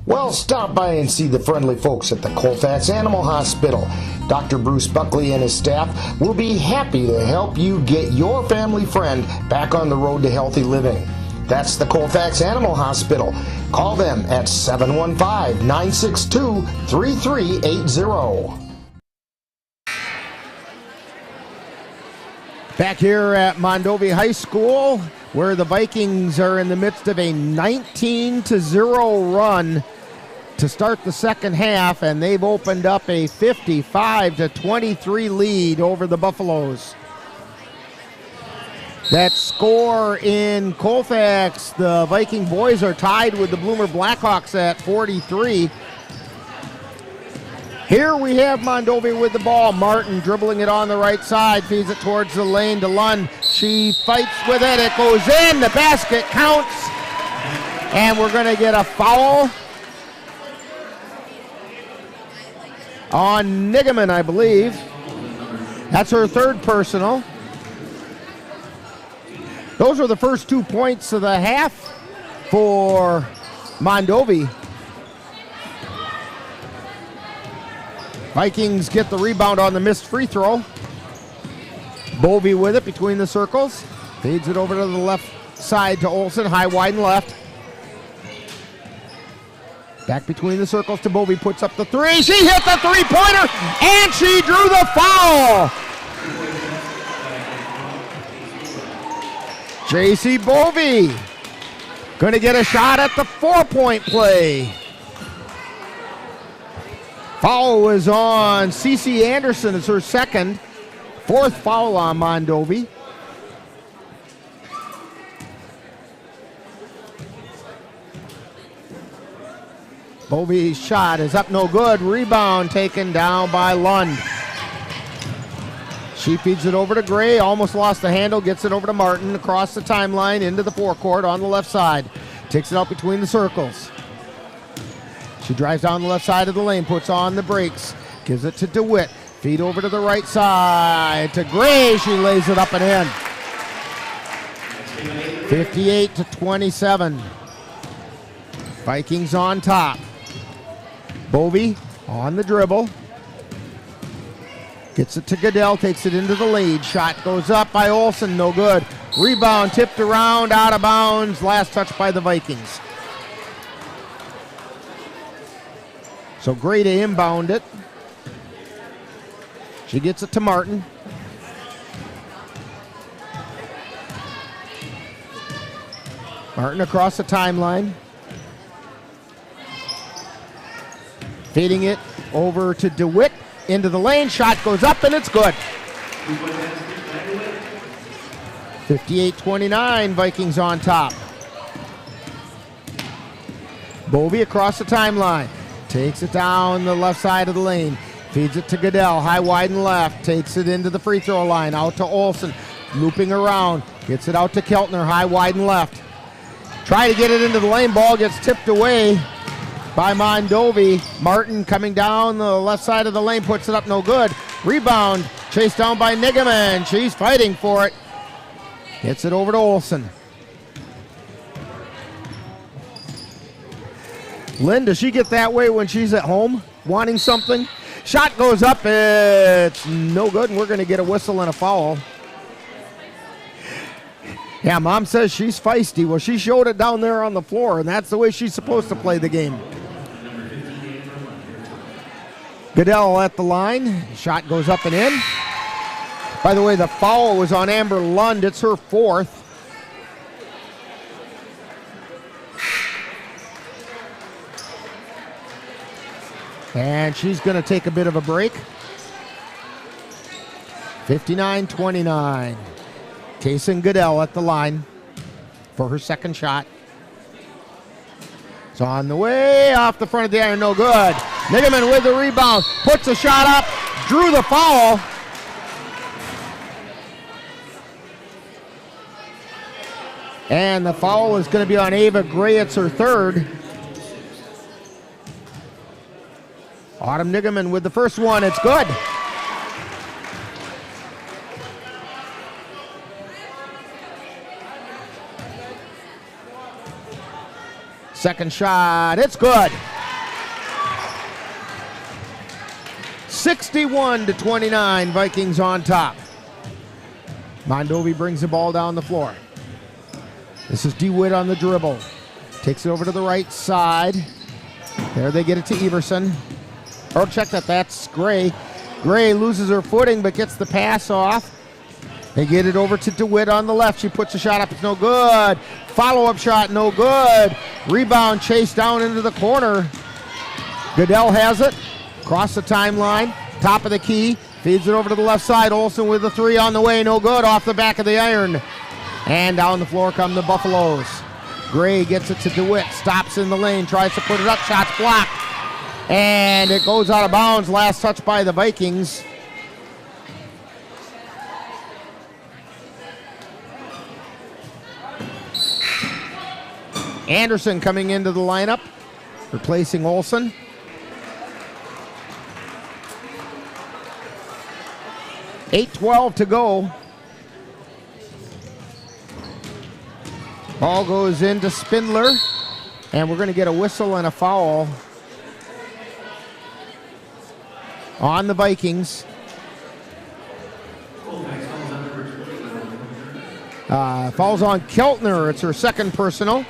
Well, stop by and see the friendly folks at the Colfax Animal Hospital. Dr. Bruce Buckley and his staff will be happy to help you get your family friend back on the road to healthy living. That's the Colfax Animal Hospital. Call them at 715-962-3380. Back here at Mondovi High School, where the Vikings are in the midst of a 19-0 run to start the second half, and they've opened up a 55-23 lead over the Buffaloes. That score in Colfax, the Viking boys are tied with the Bloomer Blackhawks at 43. Here we have Mondovi with the ball. Martin dribbling it on the right side, feeds it towards the lane to Lund. She fights with it. It goes in. The basket counts. And we're going to get a foul on Nigaman, I believe. That's her third personal. Those are the first 2 points of the half for Mondovi. Vikings get the rebound on the missed free throw. Bovey with it between the circles. Feeds it over to the left side to Olsen. High, wide, and left. Back between the circles to Bovey. Puts up the three. She hit the three-pointer, and she drew the foul. J.C. Bovey going to get a shot at the four-point play. Foul was on C.C. Anderson. It's her second. Fourth foul on Mondovi. Bovey's shot is up, no good. Rebound taken down by Lund. She feeds it over to Gray, almost lost the handle, gets it over to Martin across the timeline into the forecourt on the left side. Takes it out between the circles. She drives down the left side of the lane, puts on the brakes, gives it to DeWitt. Feed over to the right side to Gray. She lays it up and in. 58-27. Vikings on top. Bovey on the dribble. Gets it to Goodell, takes it into the lead. Shot goes up by Olsen, no good. Rebound tipped around, out of bounds. Last touch by the Vikings. So Gray to inbound it. She gets it to Martin. Martin across the timeline. Feeding it over to DeWitt. Into the lane. Shot goes up and it's good. 58-29. Vikings on top. Bovey across the timeline. Takes it down the left side of the lane. Feeds it to Goodell. High, wide, and left. Takes it into the free throw line. Out to Olsen. Looping around. Gets it out to Keltner. High, wide, and left. Try to get it into the lane. Ball gets tipped away by Mondovi. Martin coming down the left side of the lane. Puts it up. No good. Rebound. Chased down by Nigaman. She's fighting for it. Gets it over to Olsen. Lynn, does she get that way when she's at home wanting something? Shot goes up. It's no good, and we're going to get a whistle and a foul. Yeah, Mom says she's feisty. Well, she showed it down there on the floor, and that's the way she's supposed to play the game. Goodell at the line. Shot goes up and in. By the way, the foul was on Amber Lund. It's her fourth. And she's going to take a bit of a break. 59-29. Kaysen Goodell at the line for her second shot. It's on the way off the front of the iron, no good. Nigaman with the rebound, puts a shot up, drew the foul. And the foul is going to be on Ava Gray. It's her third. Autumn Nigaman with the first one. It's good. Second shot. It's good. 61-29. Vikings on top. Mondovi brings the ball down the floor. This is DeWitt on the dribble. Takes it over to the right side. There they get it to Everson. Oh, check that. That's Gray. Gray loses her footing but gets the pass off. They get it over to DeWitt on the left. She puts a shot up. It's no good. Follow-up shot, no good. Rebound chased down into the corner. Goodell has it. Across the timeline. Top of the key. Feeds it over to the left side. Olsen with the three on the way. No good. Off the back of the iron. And down the floor come the Buffaloes. Gray gets it to DeWitt. Stops in the lane. Tries to put it up. Shot's blocked. And it goes out of bounds. Last touch by the Vikings. Anderson coming into the lineup, replacing Olsen. .8:12 to go. Ball goes into Spindler, and we're going to get a whistle and a foul on the Vikings. Falls on Keltner. It's her second personal.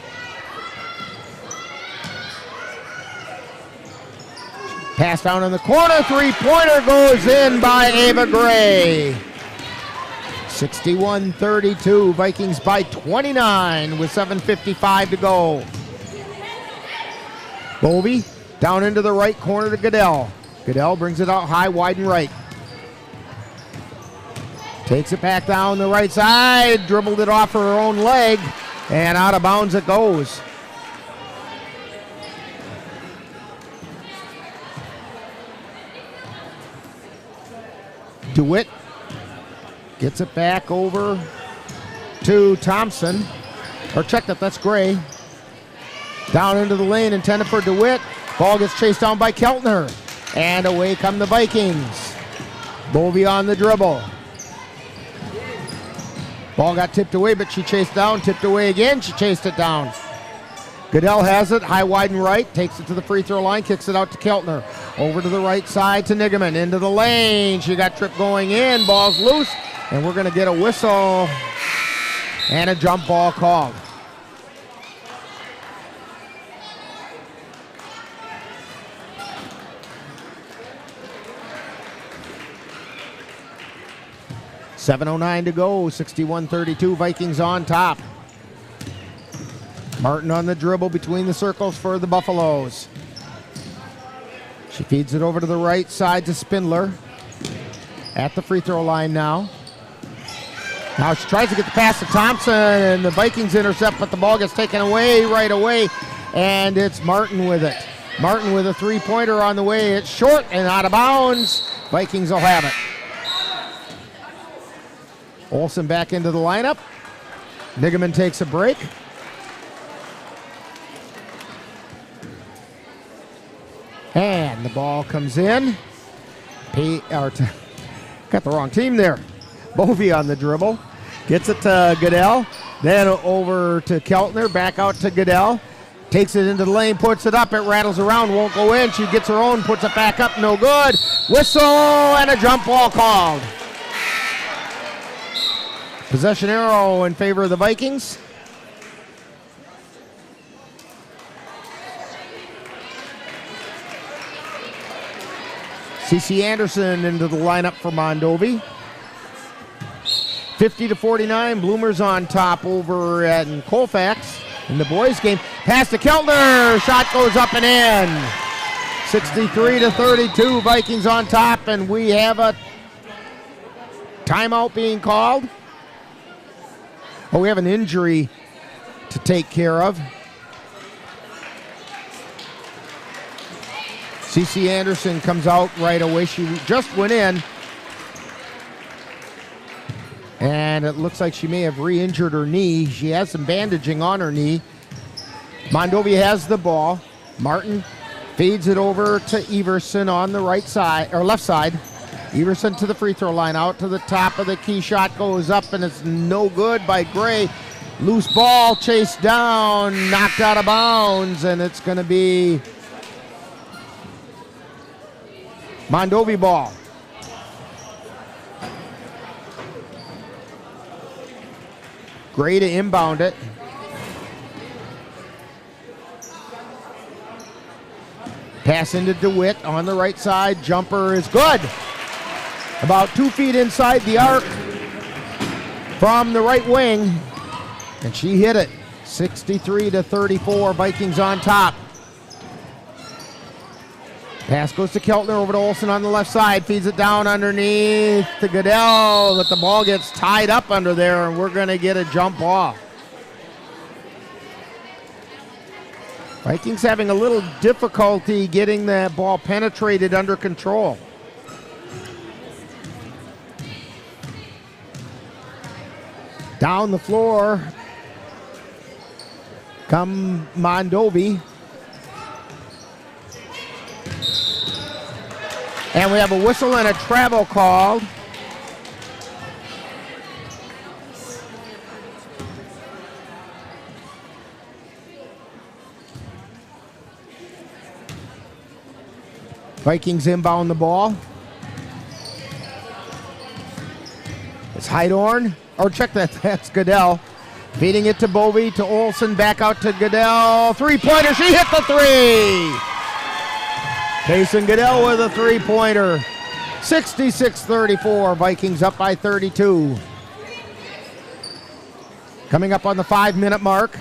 Pass down in the corner. Three-pointer goes in by Ava Gray. 61-32. Vikings by 29 with 7:55 to go. Bovey down into the right corner to Goodell. Goodell brings it out high, wide, and right. Takes it back down the right side. Dribbled it off her own leg. And out of bounds it goes. DeWitt gets it back over to Thompson. Or check that, that's Gray. Down into the lane, intended for DeWitt. Ball gets chased down by Keltner. And away come the Vikings. Bovey on the dribble. Ball got tipped away, but she chased down. Tipped away again, she chased it down. Goodell has it, high, wide, and right. Takes it to the free throw line, kicks it out to Keltner. Over to the right side to Nigaman. Into the lane. She got tripped going in. Ball's loose. And we're going to get a whistle and a jump ball called. .709 to go, 61-32, Vikings on top. Martin on the dribble between the circles for the Buffaloes. She feeds it over to the right side to Spindler. At the free throw line now. Now she tries to get the pass to Thompson, and the Vikings intercept, but the ball gets taken away right away, and it's Martin with it. Martin with a three-pointer on the way. It's short and out of bounds. Vikings will have it. Olsen back into the lineup. Nigaman takes a break. And the ball comes in. Got the wrong team there. Bovey on the dribble. Gets it to Goodell. Then over to Keltner. Back out to Goodell. Takes it into the lane. Puts it up. It rattles around. Won't go in. She gets her own. Puts it back up. No good. Whistle and a jump ball called. Possession arrow in favor of the Vikings. CeCe Anderson into the lineup for Mondovi. 50-49, Bloomers on top over at Colfax in the boys game. Pass to Keltner, shot goes up and in. 63-32, Vikings on top, and we have a timeout being called. Oh, we have an injury to take care of. CeCe Anderson comes out right away. She just went in. And it looks like she may have re-injured her knee. She has some bandaging on her knee. Mondovi has the ball. Martin feeds it over to Everson on the right side, or left side. Everson to the free throw line, out to the top of the key. Shot goes up, and it's no good by Gray. Loose ball, chased down, knocked out of bounds, and it's going to be Mondovi ball. Gray to inbound it. Pass into DeWitt on the right side. Jumper is good. About 2 feet inside the arc from the right wing. And she hit it. 63-34, Vikings on top. Pass goes to Keltner over to Olsen on the left side. Feeds it down underneath to Goodell, but the ball gets tied up under there, and we're going to get a jump off. Vikings having a little difficulty getting that ball penetrated under control. Down the floor come Mondovi. And we have a whistle and a travel called. Vikings inbound the ball. It's Heidorn. Or check that, that's Goodell. Feeding it to Bovey, to Olsen, back out to Goodell. Three-pointer, she hit the three! Payson Goodell with a three-pointer. 66-34, Vikings up by 32. Coming up on the 5-minute mark.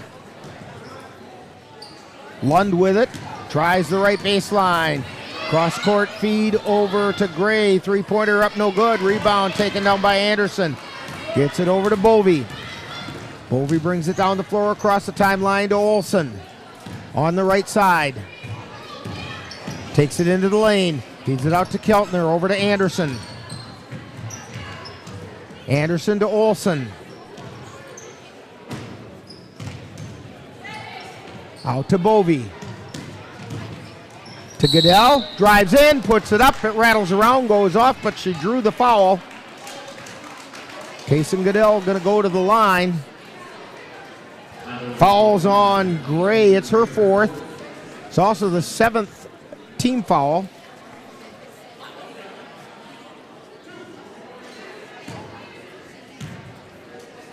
Lund with it, tries the right baseline. Cross-court feed over to Gray. Three-pointer up, no good. Rebound taken down by Anderson. Gets it over to Bovey. Bovey brings it down the floor across the timeline to Olsen. On the right side. Takes it into the lane. Feeds it out to Keltner, over to Anderson. Anderson to Olsen. Out to Bovey. To Goodell. Drives in, puts it up. It rattles around, goes off, but she drew the foul. Kaysen Goodell going to go to the line. Fouls on Gray. It's her fourth. It's also the 7th team foul.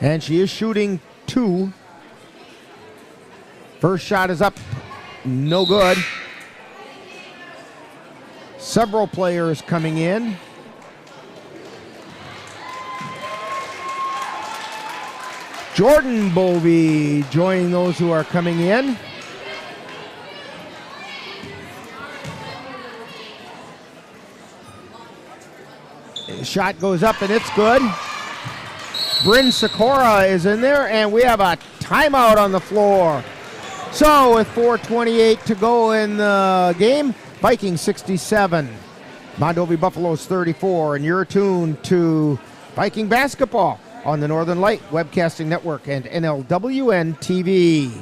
And she is shooting 2. First shot is up. No good. Several players coming in. Jordan Bovey joining those who are coming in. Shot goes up and it's good. Bryn Sikora is in there, and we have a timeout on the floor. So with 4:28 to go in the game, Vikings 67, Mondovi Buffaloes 34, and you're tuned to Viking basketball on the Northern Light Webcasting Network and NLWN-TV.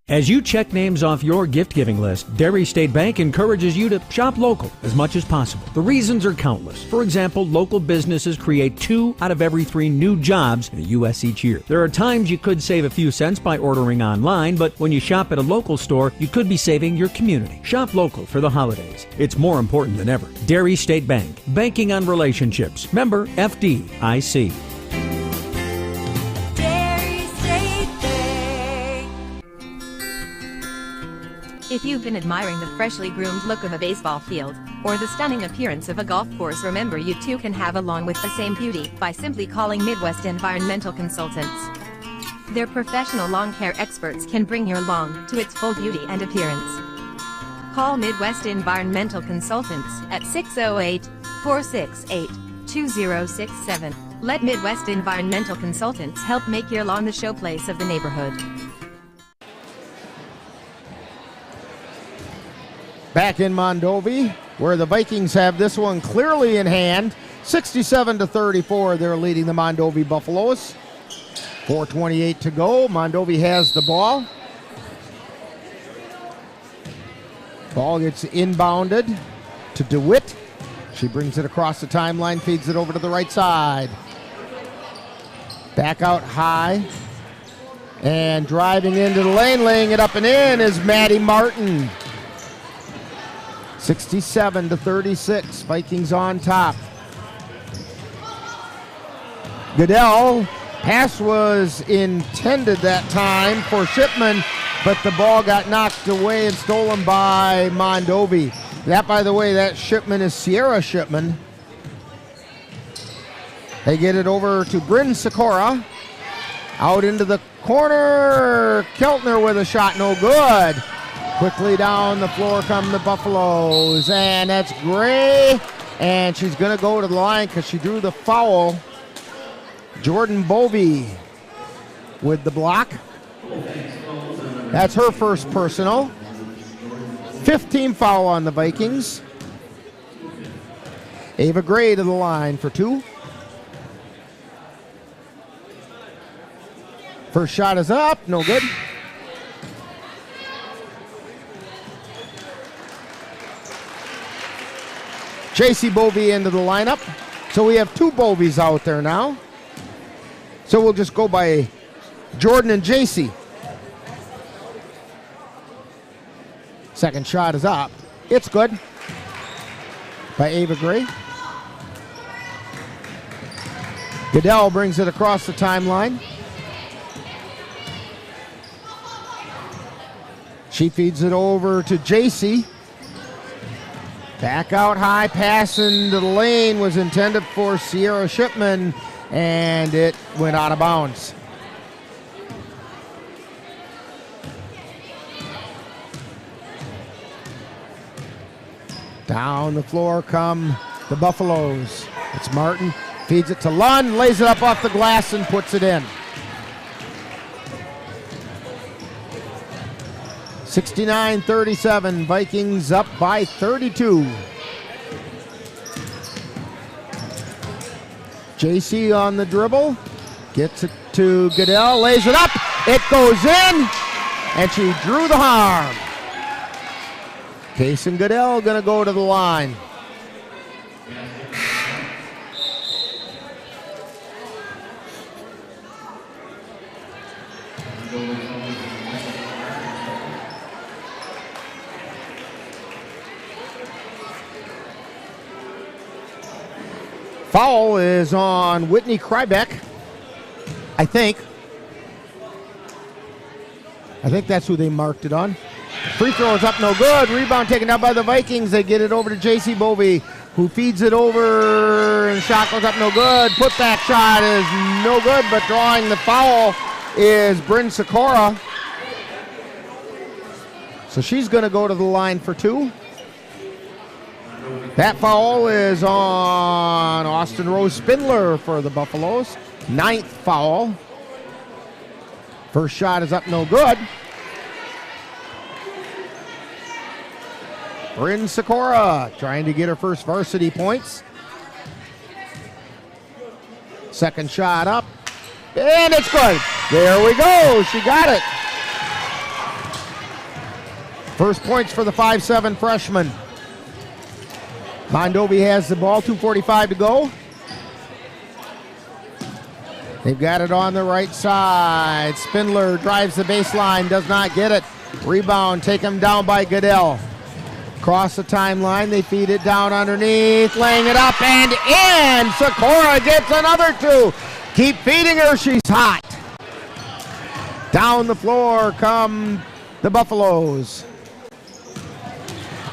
As you check names off your gift-giving list, Derry State Bank encourages you to shop local as much as possible. The reasons are countless. For example, local businesses create 2 out of every 3 new jobs in the U.S. each year. There are times you could save a few cents by ordering online, but when you shop at a local store, you could be saving your community. Shop local for the holidays. It's more important than ever. Derry State Bank. Banking on relationships. Member FDIC. If you've been admiring the freshly groomed look of a baseball field, or the stunning appearance of a golf course, remember you too can have a lawn with the same beauty by simply calling Midwest Environmental Consultants. Their professional lawn care experts can bring your lawn to its full beauty and appearance. Call Midwest Environmental Consultants at 608-468-2067. Let Midwest Environmental Consultants help make your lawn the showplace of the neighborhood. Back in Mondovi, where the Vikings have this one clearly in hand. 67-34, they're leading the Mondovi Buffaloes. 4:28 to go. Mondovi has the ball. Ball gets inbounded to DeWitt. She brings it across the timeline, feeds it over to the right side. Back out high. And driving into the lane, laying it up and in is Maddie Martin. 67-36, Vikings on top. Goodell, pass was intended that time for Shipman, but the ball got knocked away and stolen by Mondovi. That, by the way, that Shipman is Sierra Shipman. They get it over to Bryn Sikora. Out into the corner, Keltner with a shot, no good. Quickly down the floor come the Buffaloes, and that's Gray, and she's going to go to the line because she drew the foul. Jordan Bovey with the block. That's her first personal. 15 foul on the Vikings. Ava Gray to the line for 2. First shot is up, no good. JC Bovey into the lineup. So we have 2 Bovies out there now. So we'll just go by Jordan and JC. Second shot is up. It's good. By Ava Gray. Goodell brings it across the timeline. She feeds it over to JC. Back out high, pass into the lane was intended for Sierra Shipman, and it went out of bounds. Down the floor come the Buffaloes. It's Martin, feeds it to Lund, lays it up off the glass and puts it in. 69-37, Vikings up by 32. JC on the dribble. Gets it to Goodell. Lays it up. It goes in. And she drew the harm. Case and Goodell going to go to the line. Foul is on Whitney Krybeck, I think. I think that's who they marked it on. Free throw is up, no good. Rebound taken down by the Vikings. They get it over to J.C. Bovey, who feeds it over, and shot goes up, no good. Putback shot is no good, but drawing the foul is Bryn Sikora. So she's going to go to the line for 2. That foul is on Austin Rose Spindler for the Buffaloes. 9th foul. First shot is up, no good. Bryn Sikora trying to get her first varsity points. Second shot up, and it's good. There we go, she got it. First points for the 5'7" freshman. Mondovi has the ball, 2:45 to go. They've got it on the right side. Spindler drives the baseline, does not get it. Rebound taken down by Goodell. Across the timeline, they feed it down underneath, laying it up and in. Sikora gets another 2. Keep feeding her, she's hot. Down the floor come the Buffaloes.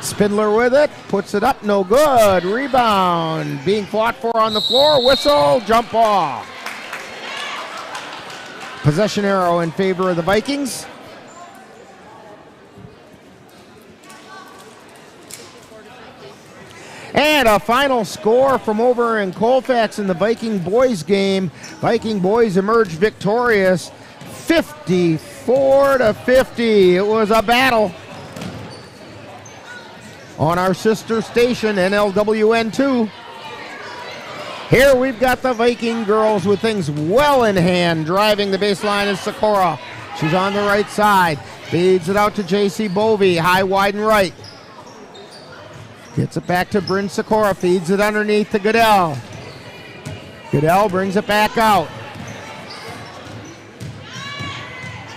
Spindler with it, puts it up, no good. Rebound being fought for on the floor. Whistle, jump ball. Possession arrow in favor of the Vikings. And a final score from over in Colfax in the Viking boys game. Viking boys emerged victorious 54-50. It was a battle. On our sister station, NLWN-2. Here we've got the Viking girls with things well in hand. Driving the baseline is Sikora. She's on the right side. Feeds it out to J.C. Bovey. High, wide, and right. Gets it back to Bryn Sikora. Feeds it underneath to Goodell. Goodell brings it back out.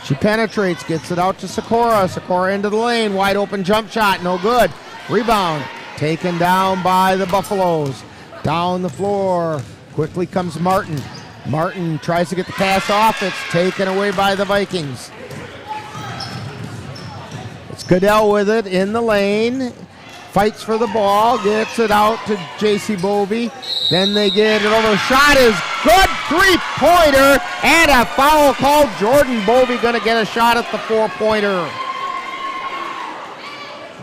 She penetrates, gets it out to Sikora. Sikora into the lane. Wide open jump shot. No good. Rebound taken down by the Buffaloes. Down the floor. Quickly comes Martin. Martin tries to get the pass off. It's taken away by the Vikings. It's Goodell with it in the lane. Fights for the ball. Gets it out to J.C. Bovey. Then they get it over. Shot is good. 3-pointer. And a foul called. Jordan Bovey going to get a shot at the 4-pointer.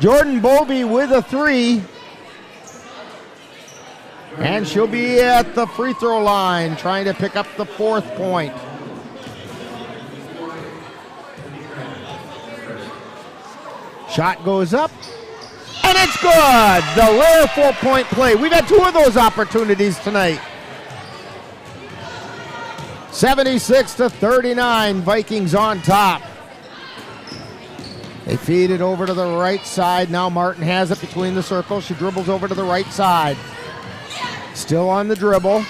Jordan Bovey with a 3. And she'll be at the free throw line trying to pick up the 4th point. Shot goes up. And it's good. The rare 4-point play. We've had 2 of those opportunities tonight. 76-39. Vikings on top. They feed it over to the right side. Now Martin has it between the circles. She dribbles over to the right side. Still on the dribble.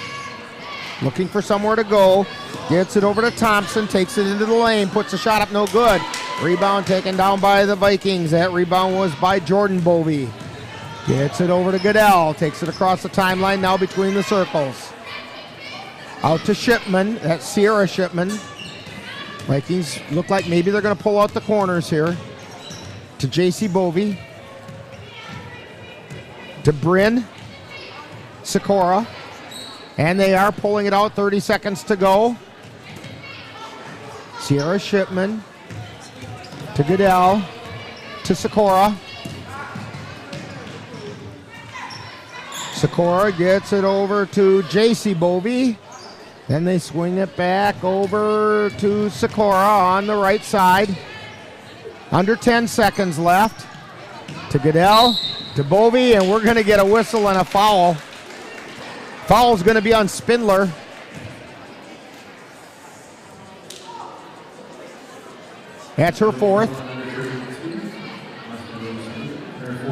Looking for somewhere to go. Gets it over to Thompson. Takes it into the lane. Puts a shot up. No good. Rebound taken down by the Vikings. That rebound was by Jordan Bovey. Gets it over to Goodell. Takes it across the timeline. Now between the circles. Out to Shipman. That's Sierra Shipman. Vikings look like maybe they're going to pull out the corners here. To J.C. Bovey. To Bryn Sikora. And they are pulling it out. 30 seconds to go. Sierra Shipman. To Goodell. To Sikora. Sikora gets it over to J.C. Bovey. Then they swing it back over to Sikora on the right side. Under 10 seconds left. To Goodell, to Bovey, and we're going to get a whistle and a foul. Foul's going to be on Spindler. That's her fourth.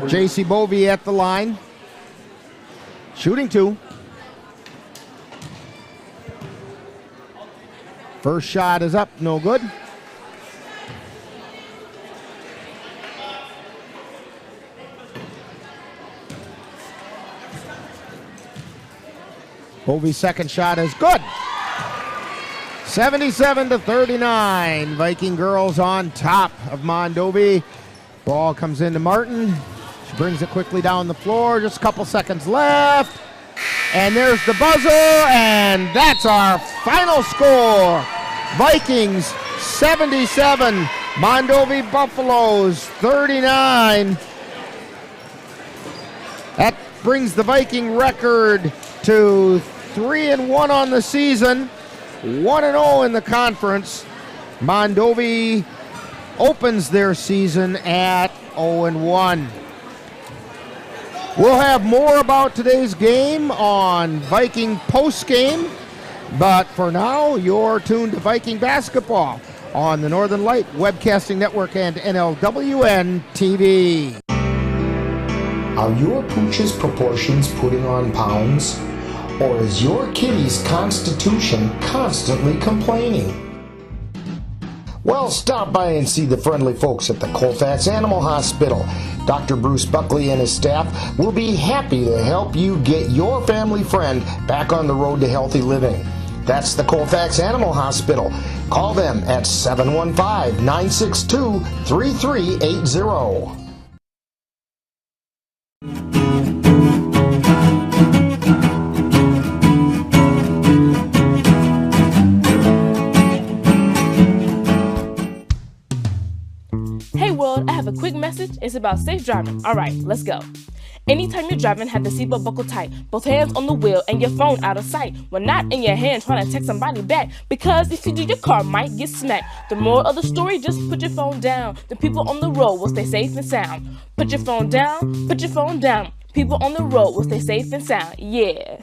JC Bovey at the line. Shooting 2. First shot is up, no good. Bovey's second shot is good. 77-39. Viking girls on top of Mondovi. Ball comes into Martin. She brings it quickly down the floor. Just a couple seconds left. And there's the buzzer, and that's our final score. Vikings 77, Mondovi Buffaloes 39. That brings the Viking record to 3-1 on the season, 1-0 in the conference. Mondovi opens their season at 0-1. We'll have more about today's game on Viking postgame, but for now, you're tuned to Viking basketball on the Northern Light Webcasting Network and NLWN-TV. Are your pooch's proportions putting on pounds? Or is your kitty's constitution constantly complaining? Well, stop by and see the friendly folks at the Colfax Animal Hospital. Dr. Bruce Buckley and his staff will be happy to help you get your family friend back on the road to healthy living. That's the Colfax Animal Hospital. Call them at 715-962-3380. Hey world, I have a quick message. It's about safe driving. Alright, let's go. Anytime you're driving, have the seatbelt buckled tight. Both hands on the wheel and your phone out of sight. When not in your hand trying to text somebody back. Because if you do, your car might get smacked. The moral of the story, just put your phone down. The people on the road will stay safe and sound. Put your phone down, put your phone down. People on the road will stay safe and sound. Yeah.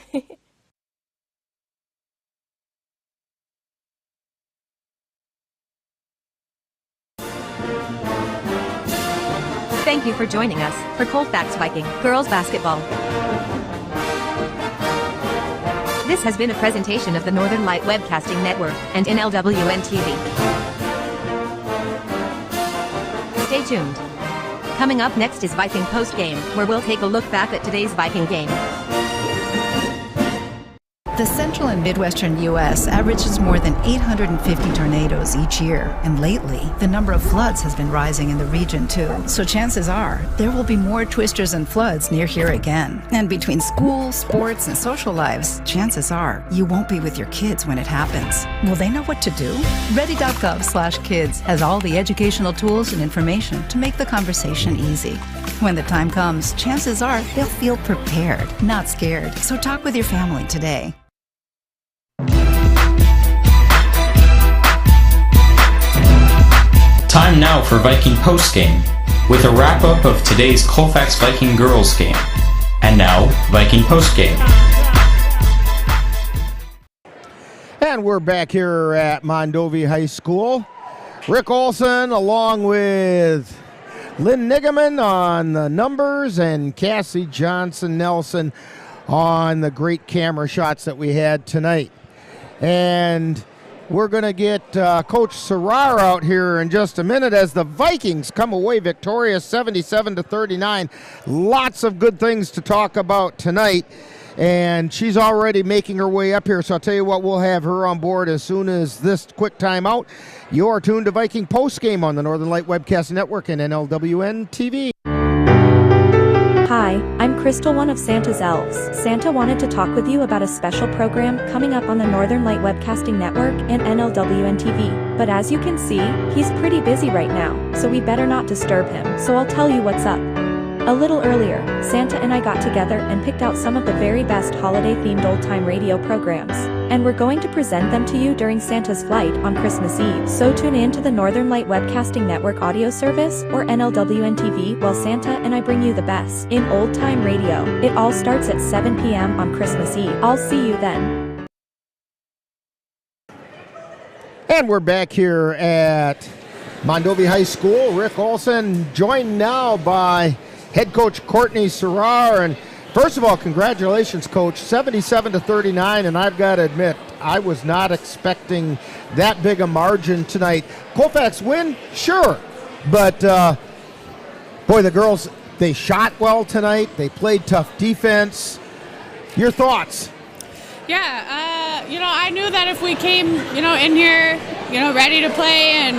Thank you for joining us for Colfax Viking Girls Basketball. This has been a presentation of the Northern Light Webcasting Network and NLWN-TV. Stay tuned. Coming up next is Viking Post Game, where we'll take a look back at today's Viking game. The central and midwestern U.S. averages more than 850 tornadoes each year, and lately, the number of floods has been rising in the region too. So chances are, there will be more twisters and floods near here again. And between school, sports, and social lives, chances are, you won't be with your kids when it happens. Will they know what to do? Ready.gov/kids has all the educational tools and information to make the conversation easy. When the time comes, chances are they'll feel prepared, not scared. So talk with your family today. Time now for Viking postgame, with a wrap-up of today's Colfax Viking Girls game. And now, Viking postgame. And we're back here at Mondovi High School. Rick Olson along with Lynn Nigaman on the numbers and Cassie Johnson-Nelson on the great camera shots that we had tonight. And we're going to get Coach Serrar out here in just a minute as the Vikings come away victorious 77-39. Lots of good things to talk about tonight. And she's already making her way up here, so I'll tell you what, we'll have her on board as soon as this quick timeout. You're tuned to Viking Postgame on the Northern Light Webcast Network and NLWN-TV. Hi, I'm Crystal, one of Santa's elves. Santa wanted to talk with you about a special program coming up on the Northern Light Webcasting Network and NLWN-TV. But as you can see, he's pretty busy right now, so we better not disturb him. So I'll tell you what's up. A little earlier, Santa and I got together and picked out some of the very best holiday-themed old-time radio programs. and we're going to present them to you during Santa's flight on Christmas Eve. So tune in to the Northern Light Webcasting Network audio service, or NLWN-TV, while Santa and I bring you the best in old-time radio. It all starts at 7 p.m. on Christmas Eve. I'll see you then. And we're back here at Mondovi High School. Rick Olson joined now by head coach Courtney Serrar. And first of all, congratulations, Coach. 77-39, and I've got to admit, I was not expecting that big a margin tonight. Colfax win? Sure. But, boy, the girls, they shot well tonight. They played tough defense. Your thoughts? Yeah, I knew that if we came, in here, ready to play and,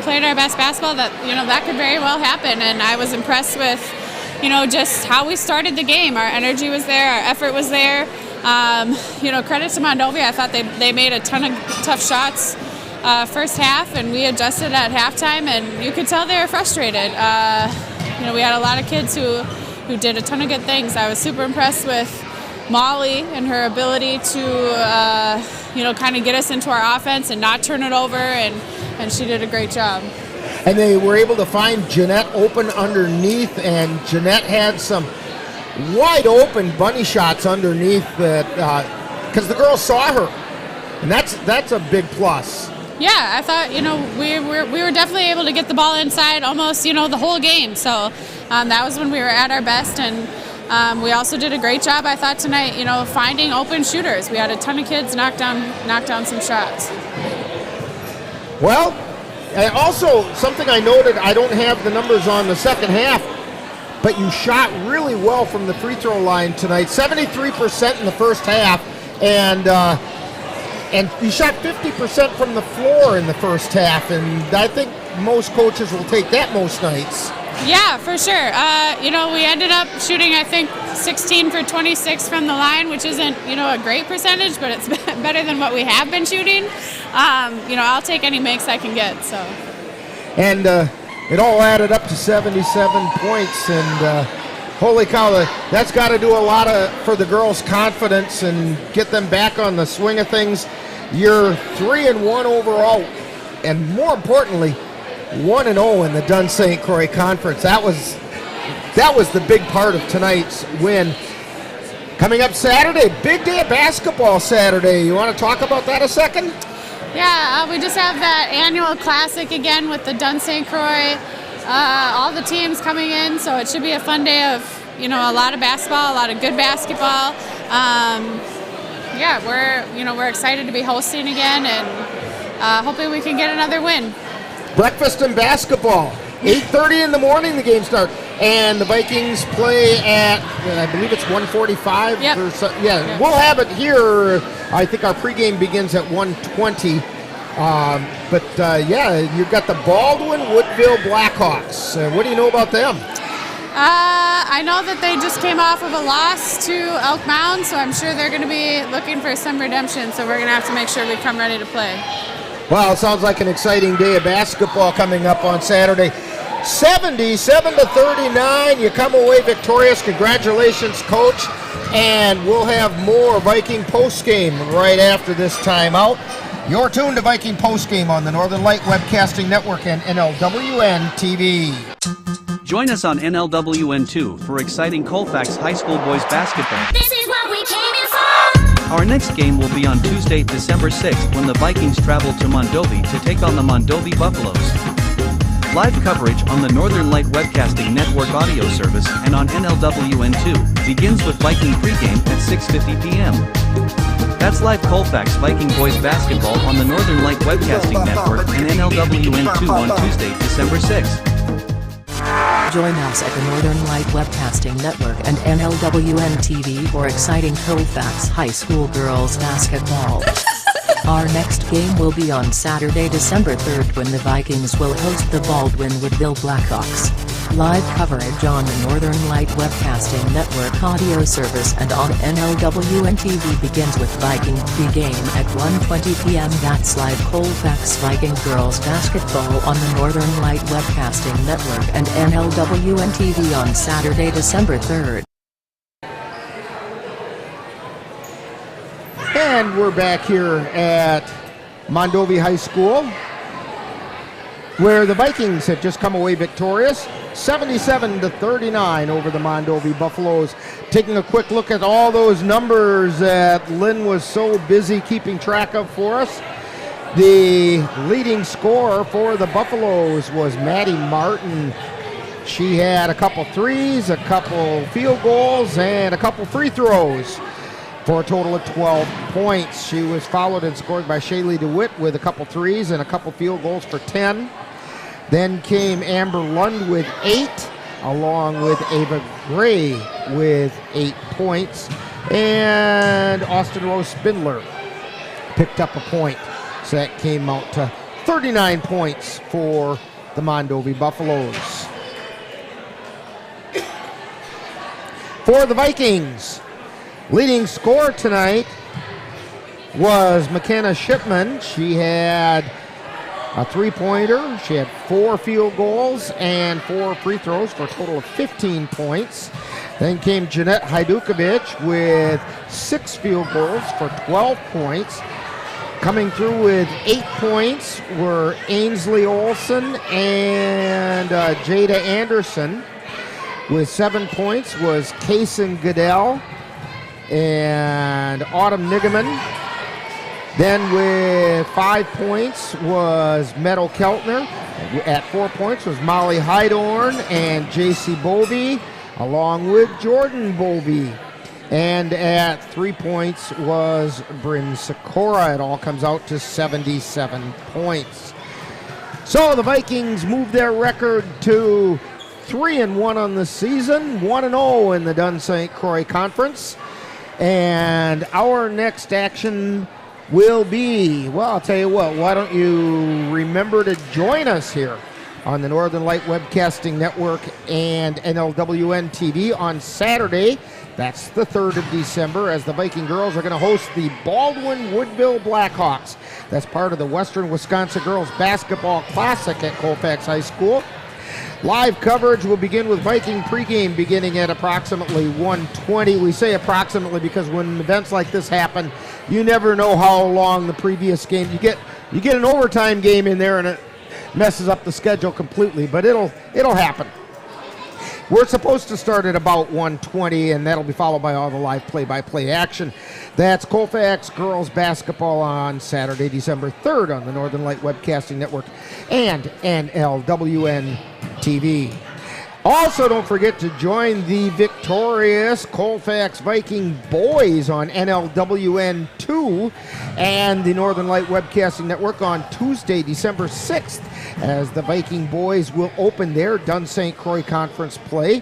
played our best basketball, that, that could very well happen. And I was impressed with, just how we started the game. Our energy was there, our effort was there. Credit to Mondovi. I thought they made a ton of tough shots first half, and we adjusted at halftime, and you could tell they were frustrated. We had a lot of kids who did a ton of good things. I was super impressed with Molly and her ability to, kind of get us into our offense and not turn it over, and she did a great job. And they were able to find Jeanette open underneath, and Jeanette had some wide open bunny shots underneath that, because the girls saw her, and that's a big plus. Yeah, I thought, we were definitely able to get the ball inside almost, the whole game. So that was when we were at our best, and we also did a great job, I thought, tonight, finding open shooters. We had a ton of kids knock down some shots. Well, and also something I noted, I don't have the numbers on the second half, but you shot really well from the free throw line tonight. 73% in the first half, and you shot 50% from the floor in the first half, and I think most coaches will take that most nights. Yeah, for sure. We ended up shooting, I think, 16 for 26 from the line, which isn't, a great percentage, but it's better than what we have been shooting. I'll take any makes I can get. So. And it all added up to 77 points, and holy cow, that's got to do a lot for the girls' confidence and get them back on the swing of things. You're 3-1 overall, and more importantly, 1-0 in the Dunn St. Croix Conference. That was the big part of tonight's win. Coming up Saturday, big day of basketball Saturday. You want to talk about that a second? Yeah, we just have that annual classic again with the Dunn St. Croix. All the teams coming in, so it should be a fun day of, a lot of basketball, a lot of good basketball. We're excited to be hosting again, and hoping we can get another win. Breakfast and basketball. 8:30 in the morning the game starts, and the Vikings play at, I believe it's 1:45. Yep. Yep. We'll have it here. I think our pregame begins at 1:20. You've got the Baldwin Woodville Blackhawks. What do you know about them? I know that they just came off of a loss to Elk Mound, so I'm sure they're going to be looking for some redemption, so we're going to have to make sure we come ready to play. Well, it sounds like an exciting day of basketball coming up on Saturday. 77-39, you come away victorious. Congratulations, Coach. And we'll have more Viking postgame right after this timeout. You're tuned to Viking postgame on the Northern Light Webcasting Network and NLWN-TV. Join us on NLWN-2 for exciting Colfax High School boys basketball. This is what we came here for. Our next game will be on Tuesday, December 6th, when the Vikings travel to Mondovi to take on the Mondovi Buffaloes. Live coverage on the Northern Light Webcasting Network audio service and on NLWN-2 begins with Viking pregame at 6:50 p.m. That's live Colfax Viking boys basketball on the Northern Light Webcasting Network and NLWN-2 on Tuesday, December 6th. Join us at the Northern Light Webcasting Network and NLWN-TV for exciting Colfax High School Girls Basketball. Our next game will be on Saturday, December 3rd, when the Vikings will host the Baldwin Woodville Blackhawks. Live coverage on the Northern Light Webcasting Network audio service and on NLWN-TV begins with Viking pregame at 1:20 p.m. That's live Colfax Viking Girls Basketball on the Northern Light Webcasting Network and NLWN-TV on Saturday, December 3rd. And we're back here at Mondovi High School, where the Vikings have just come away victorious, 77-39 over the Mondovi Buffaloes. Taking a quick look at all those numbers that Lynn was so busy keeping track of for us. The leading scorer for the Buffaloes was Maddie Martin. She had a couple threes, a couple field goals, and a couple free throws for a total of 12 points. She was followed and scored by Shaylee DeWitt with a couple threes and a couple field goals for 10. Then came Amber Lund with 8, along with Ava Gray with 8 points. And Austin Rose Spindler picked up a point. So that came out to 39 points for the Mondovi Buffaloes. For the Vikings, leading scorer tonight was McKenna Shipman. She had a three-pointer. She had 4 field goals and 4 free throws for a total of 15 points. Then came Jeanette Hajdukovic with 6 field goals for 12 points. Coming through with 8 points were Ainsley Olson and Jada Anderson. With 7 points was Kaysen Goodell and Autumn Nigaman. Then with 5 points was Meadow Keltner. At 4 points was Molly Hydorn and JC Bovey, along with Jordan Bovey. And at 3 points was Bryn Sikora. It all comes out to 77 points. So the Vikings move their record to 3-1 on the season, 1-0 in the Dunn St. Croix Conference. And our next action will be, well, I'll tell you what, why don't you remember to join us here on the Northern Light Webcasting Network and NLWN-TV on Saturday. That's the 3rd of December, as the Viking girls are going to host the Baldwin Woodville Blackhawks. That's part of the Western Wisconsin Girls Basketball Classic at Colfax High School. Live coverage will begin with Viking pregame beginning at approximately 1:20. We say approximately because when events like this happen, you never know how long the previous game. You get an overtime game in there and it messes up the schedule completely, but it'll happen. We're supposed to start at about 1:20, and that'll be followed by all the live play-by-play action. That's Colfax Girls Basketball on Saturday, December 3rd on the Northern Light Webcasting Network and NLWN-TV. Also, don't forget to join the victorious Colfax Viking boys on NLWN-2 and the Northern Light Webcasting Network on Tuesday, December 6th, as the Viking boys will open their Dunn St. Croix Conference play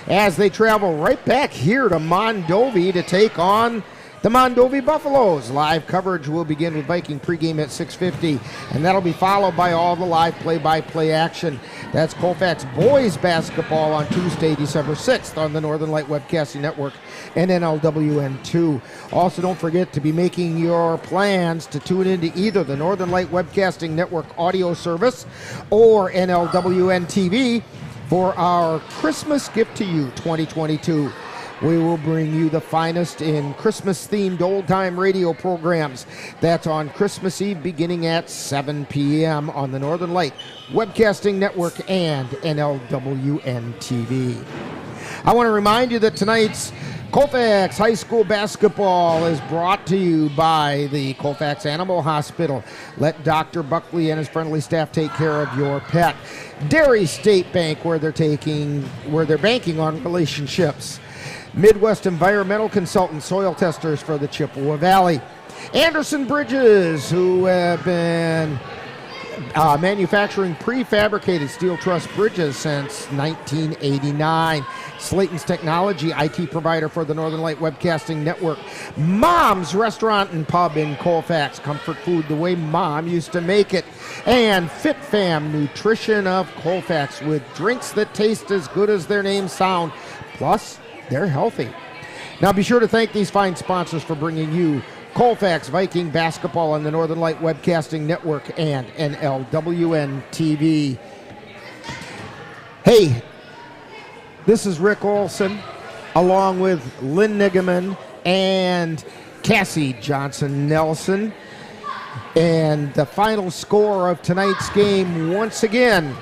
as they travel right back here to Mondovi to take on the Mondovi Buffaloes. Live coverage will begin with Viking pregame at 6:50, and that'll be followed by all the live play-by-play action. That's Colfax boys basketball on Tuesday, December 6th on the Northern Light Webcasting Network and NLWN2. Also, don't forget to be making your plans to tune into either the Northern Light Webcasting Network audio service or NLWN-TV for our Christmas Gift to You 2022. We will bring you the finest in Christmas-themed old-time radio programs. That's on Christmas Eve beginning at 7 p.m. on the Northern Light Webcasting Network and NLWN-TV. I want to remind you that tonight's Colfax High School basketball is brought to you by the Colfax Animal Hospital. Let Dr. Buckley and his friendly staff take care of your pet. Dairy State Bank, where they're banking on relationships. Midwest Environmental Consultants, soil testers for the Chippewa Valley. Anderson Bridges, who have been manufacturing prefabricated steel truss bridges since 1989. Slayton's Technology, IT provider for the Northern Light Webcasting Network. Mom's Restaurant and Pub in Colfax. Comfort food the way Mom used to make it. And FitFam Nutrition of Colfax, with drinks that taste as good as their names sound. Plus, they're healthy. Now be sure to thank these fine sponsors for bringing you Colfax Viking Basketball on the Northern Light Webcasting Network and NLWN-TV. Hey, this is Rick Olson, along with Lynn Nigaman and Cassie Johnson-Nelson. And the final score of tonight's game, once again,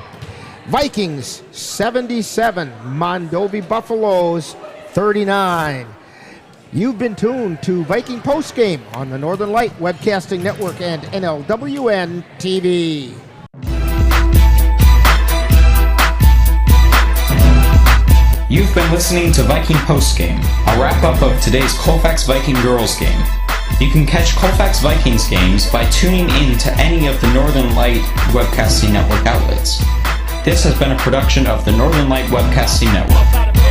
Vikings 77, Mondovi Buffaloes 39. You've been tuned to Viking Postgame on the Northern Light Webcasting Network and NLWN-TV. You've been listening to Viking Postgame, a wrap-up of today's Colfax Viking Girls game. You can catch Colfax Vikings games by tuning in to any of the Northern Light Webcasting Network outlets. This has been a production of the Northern Light Webcasting Network.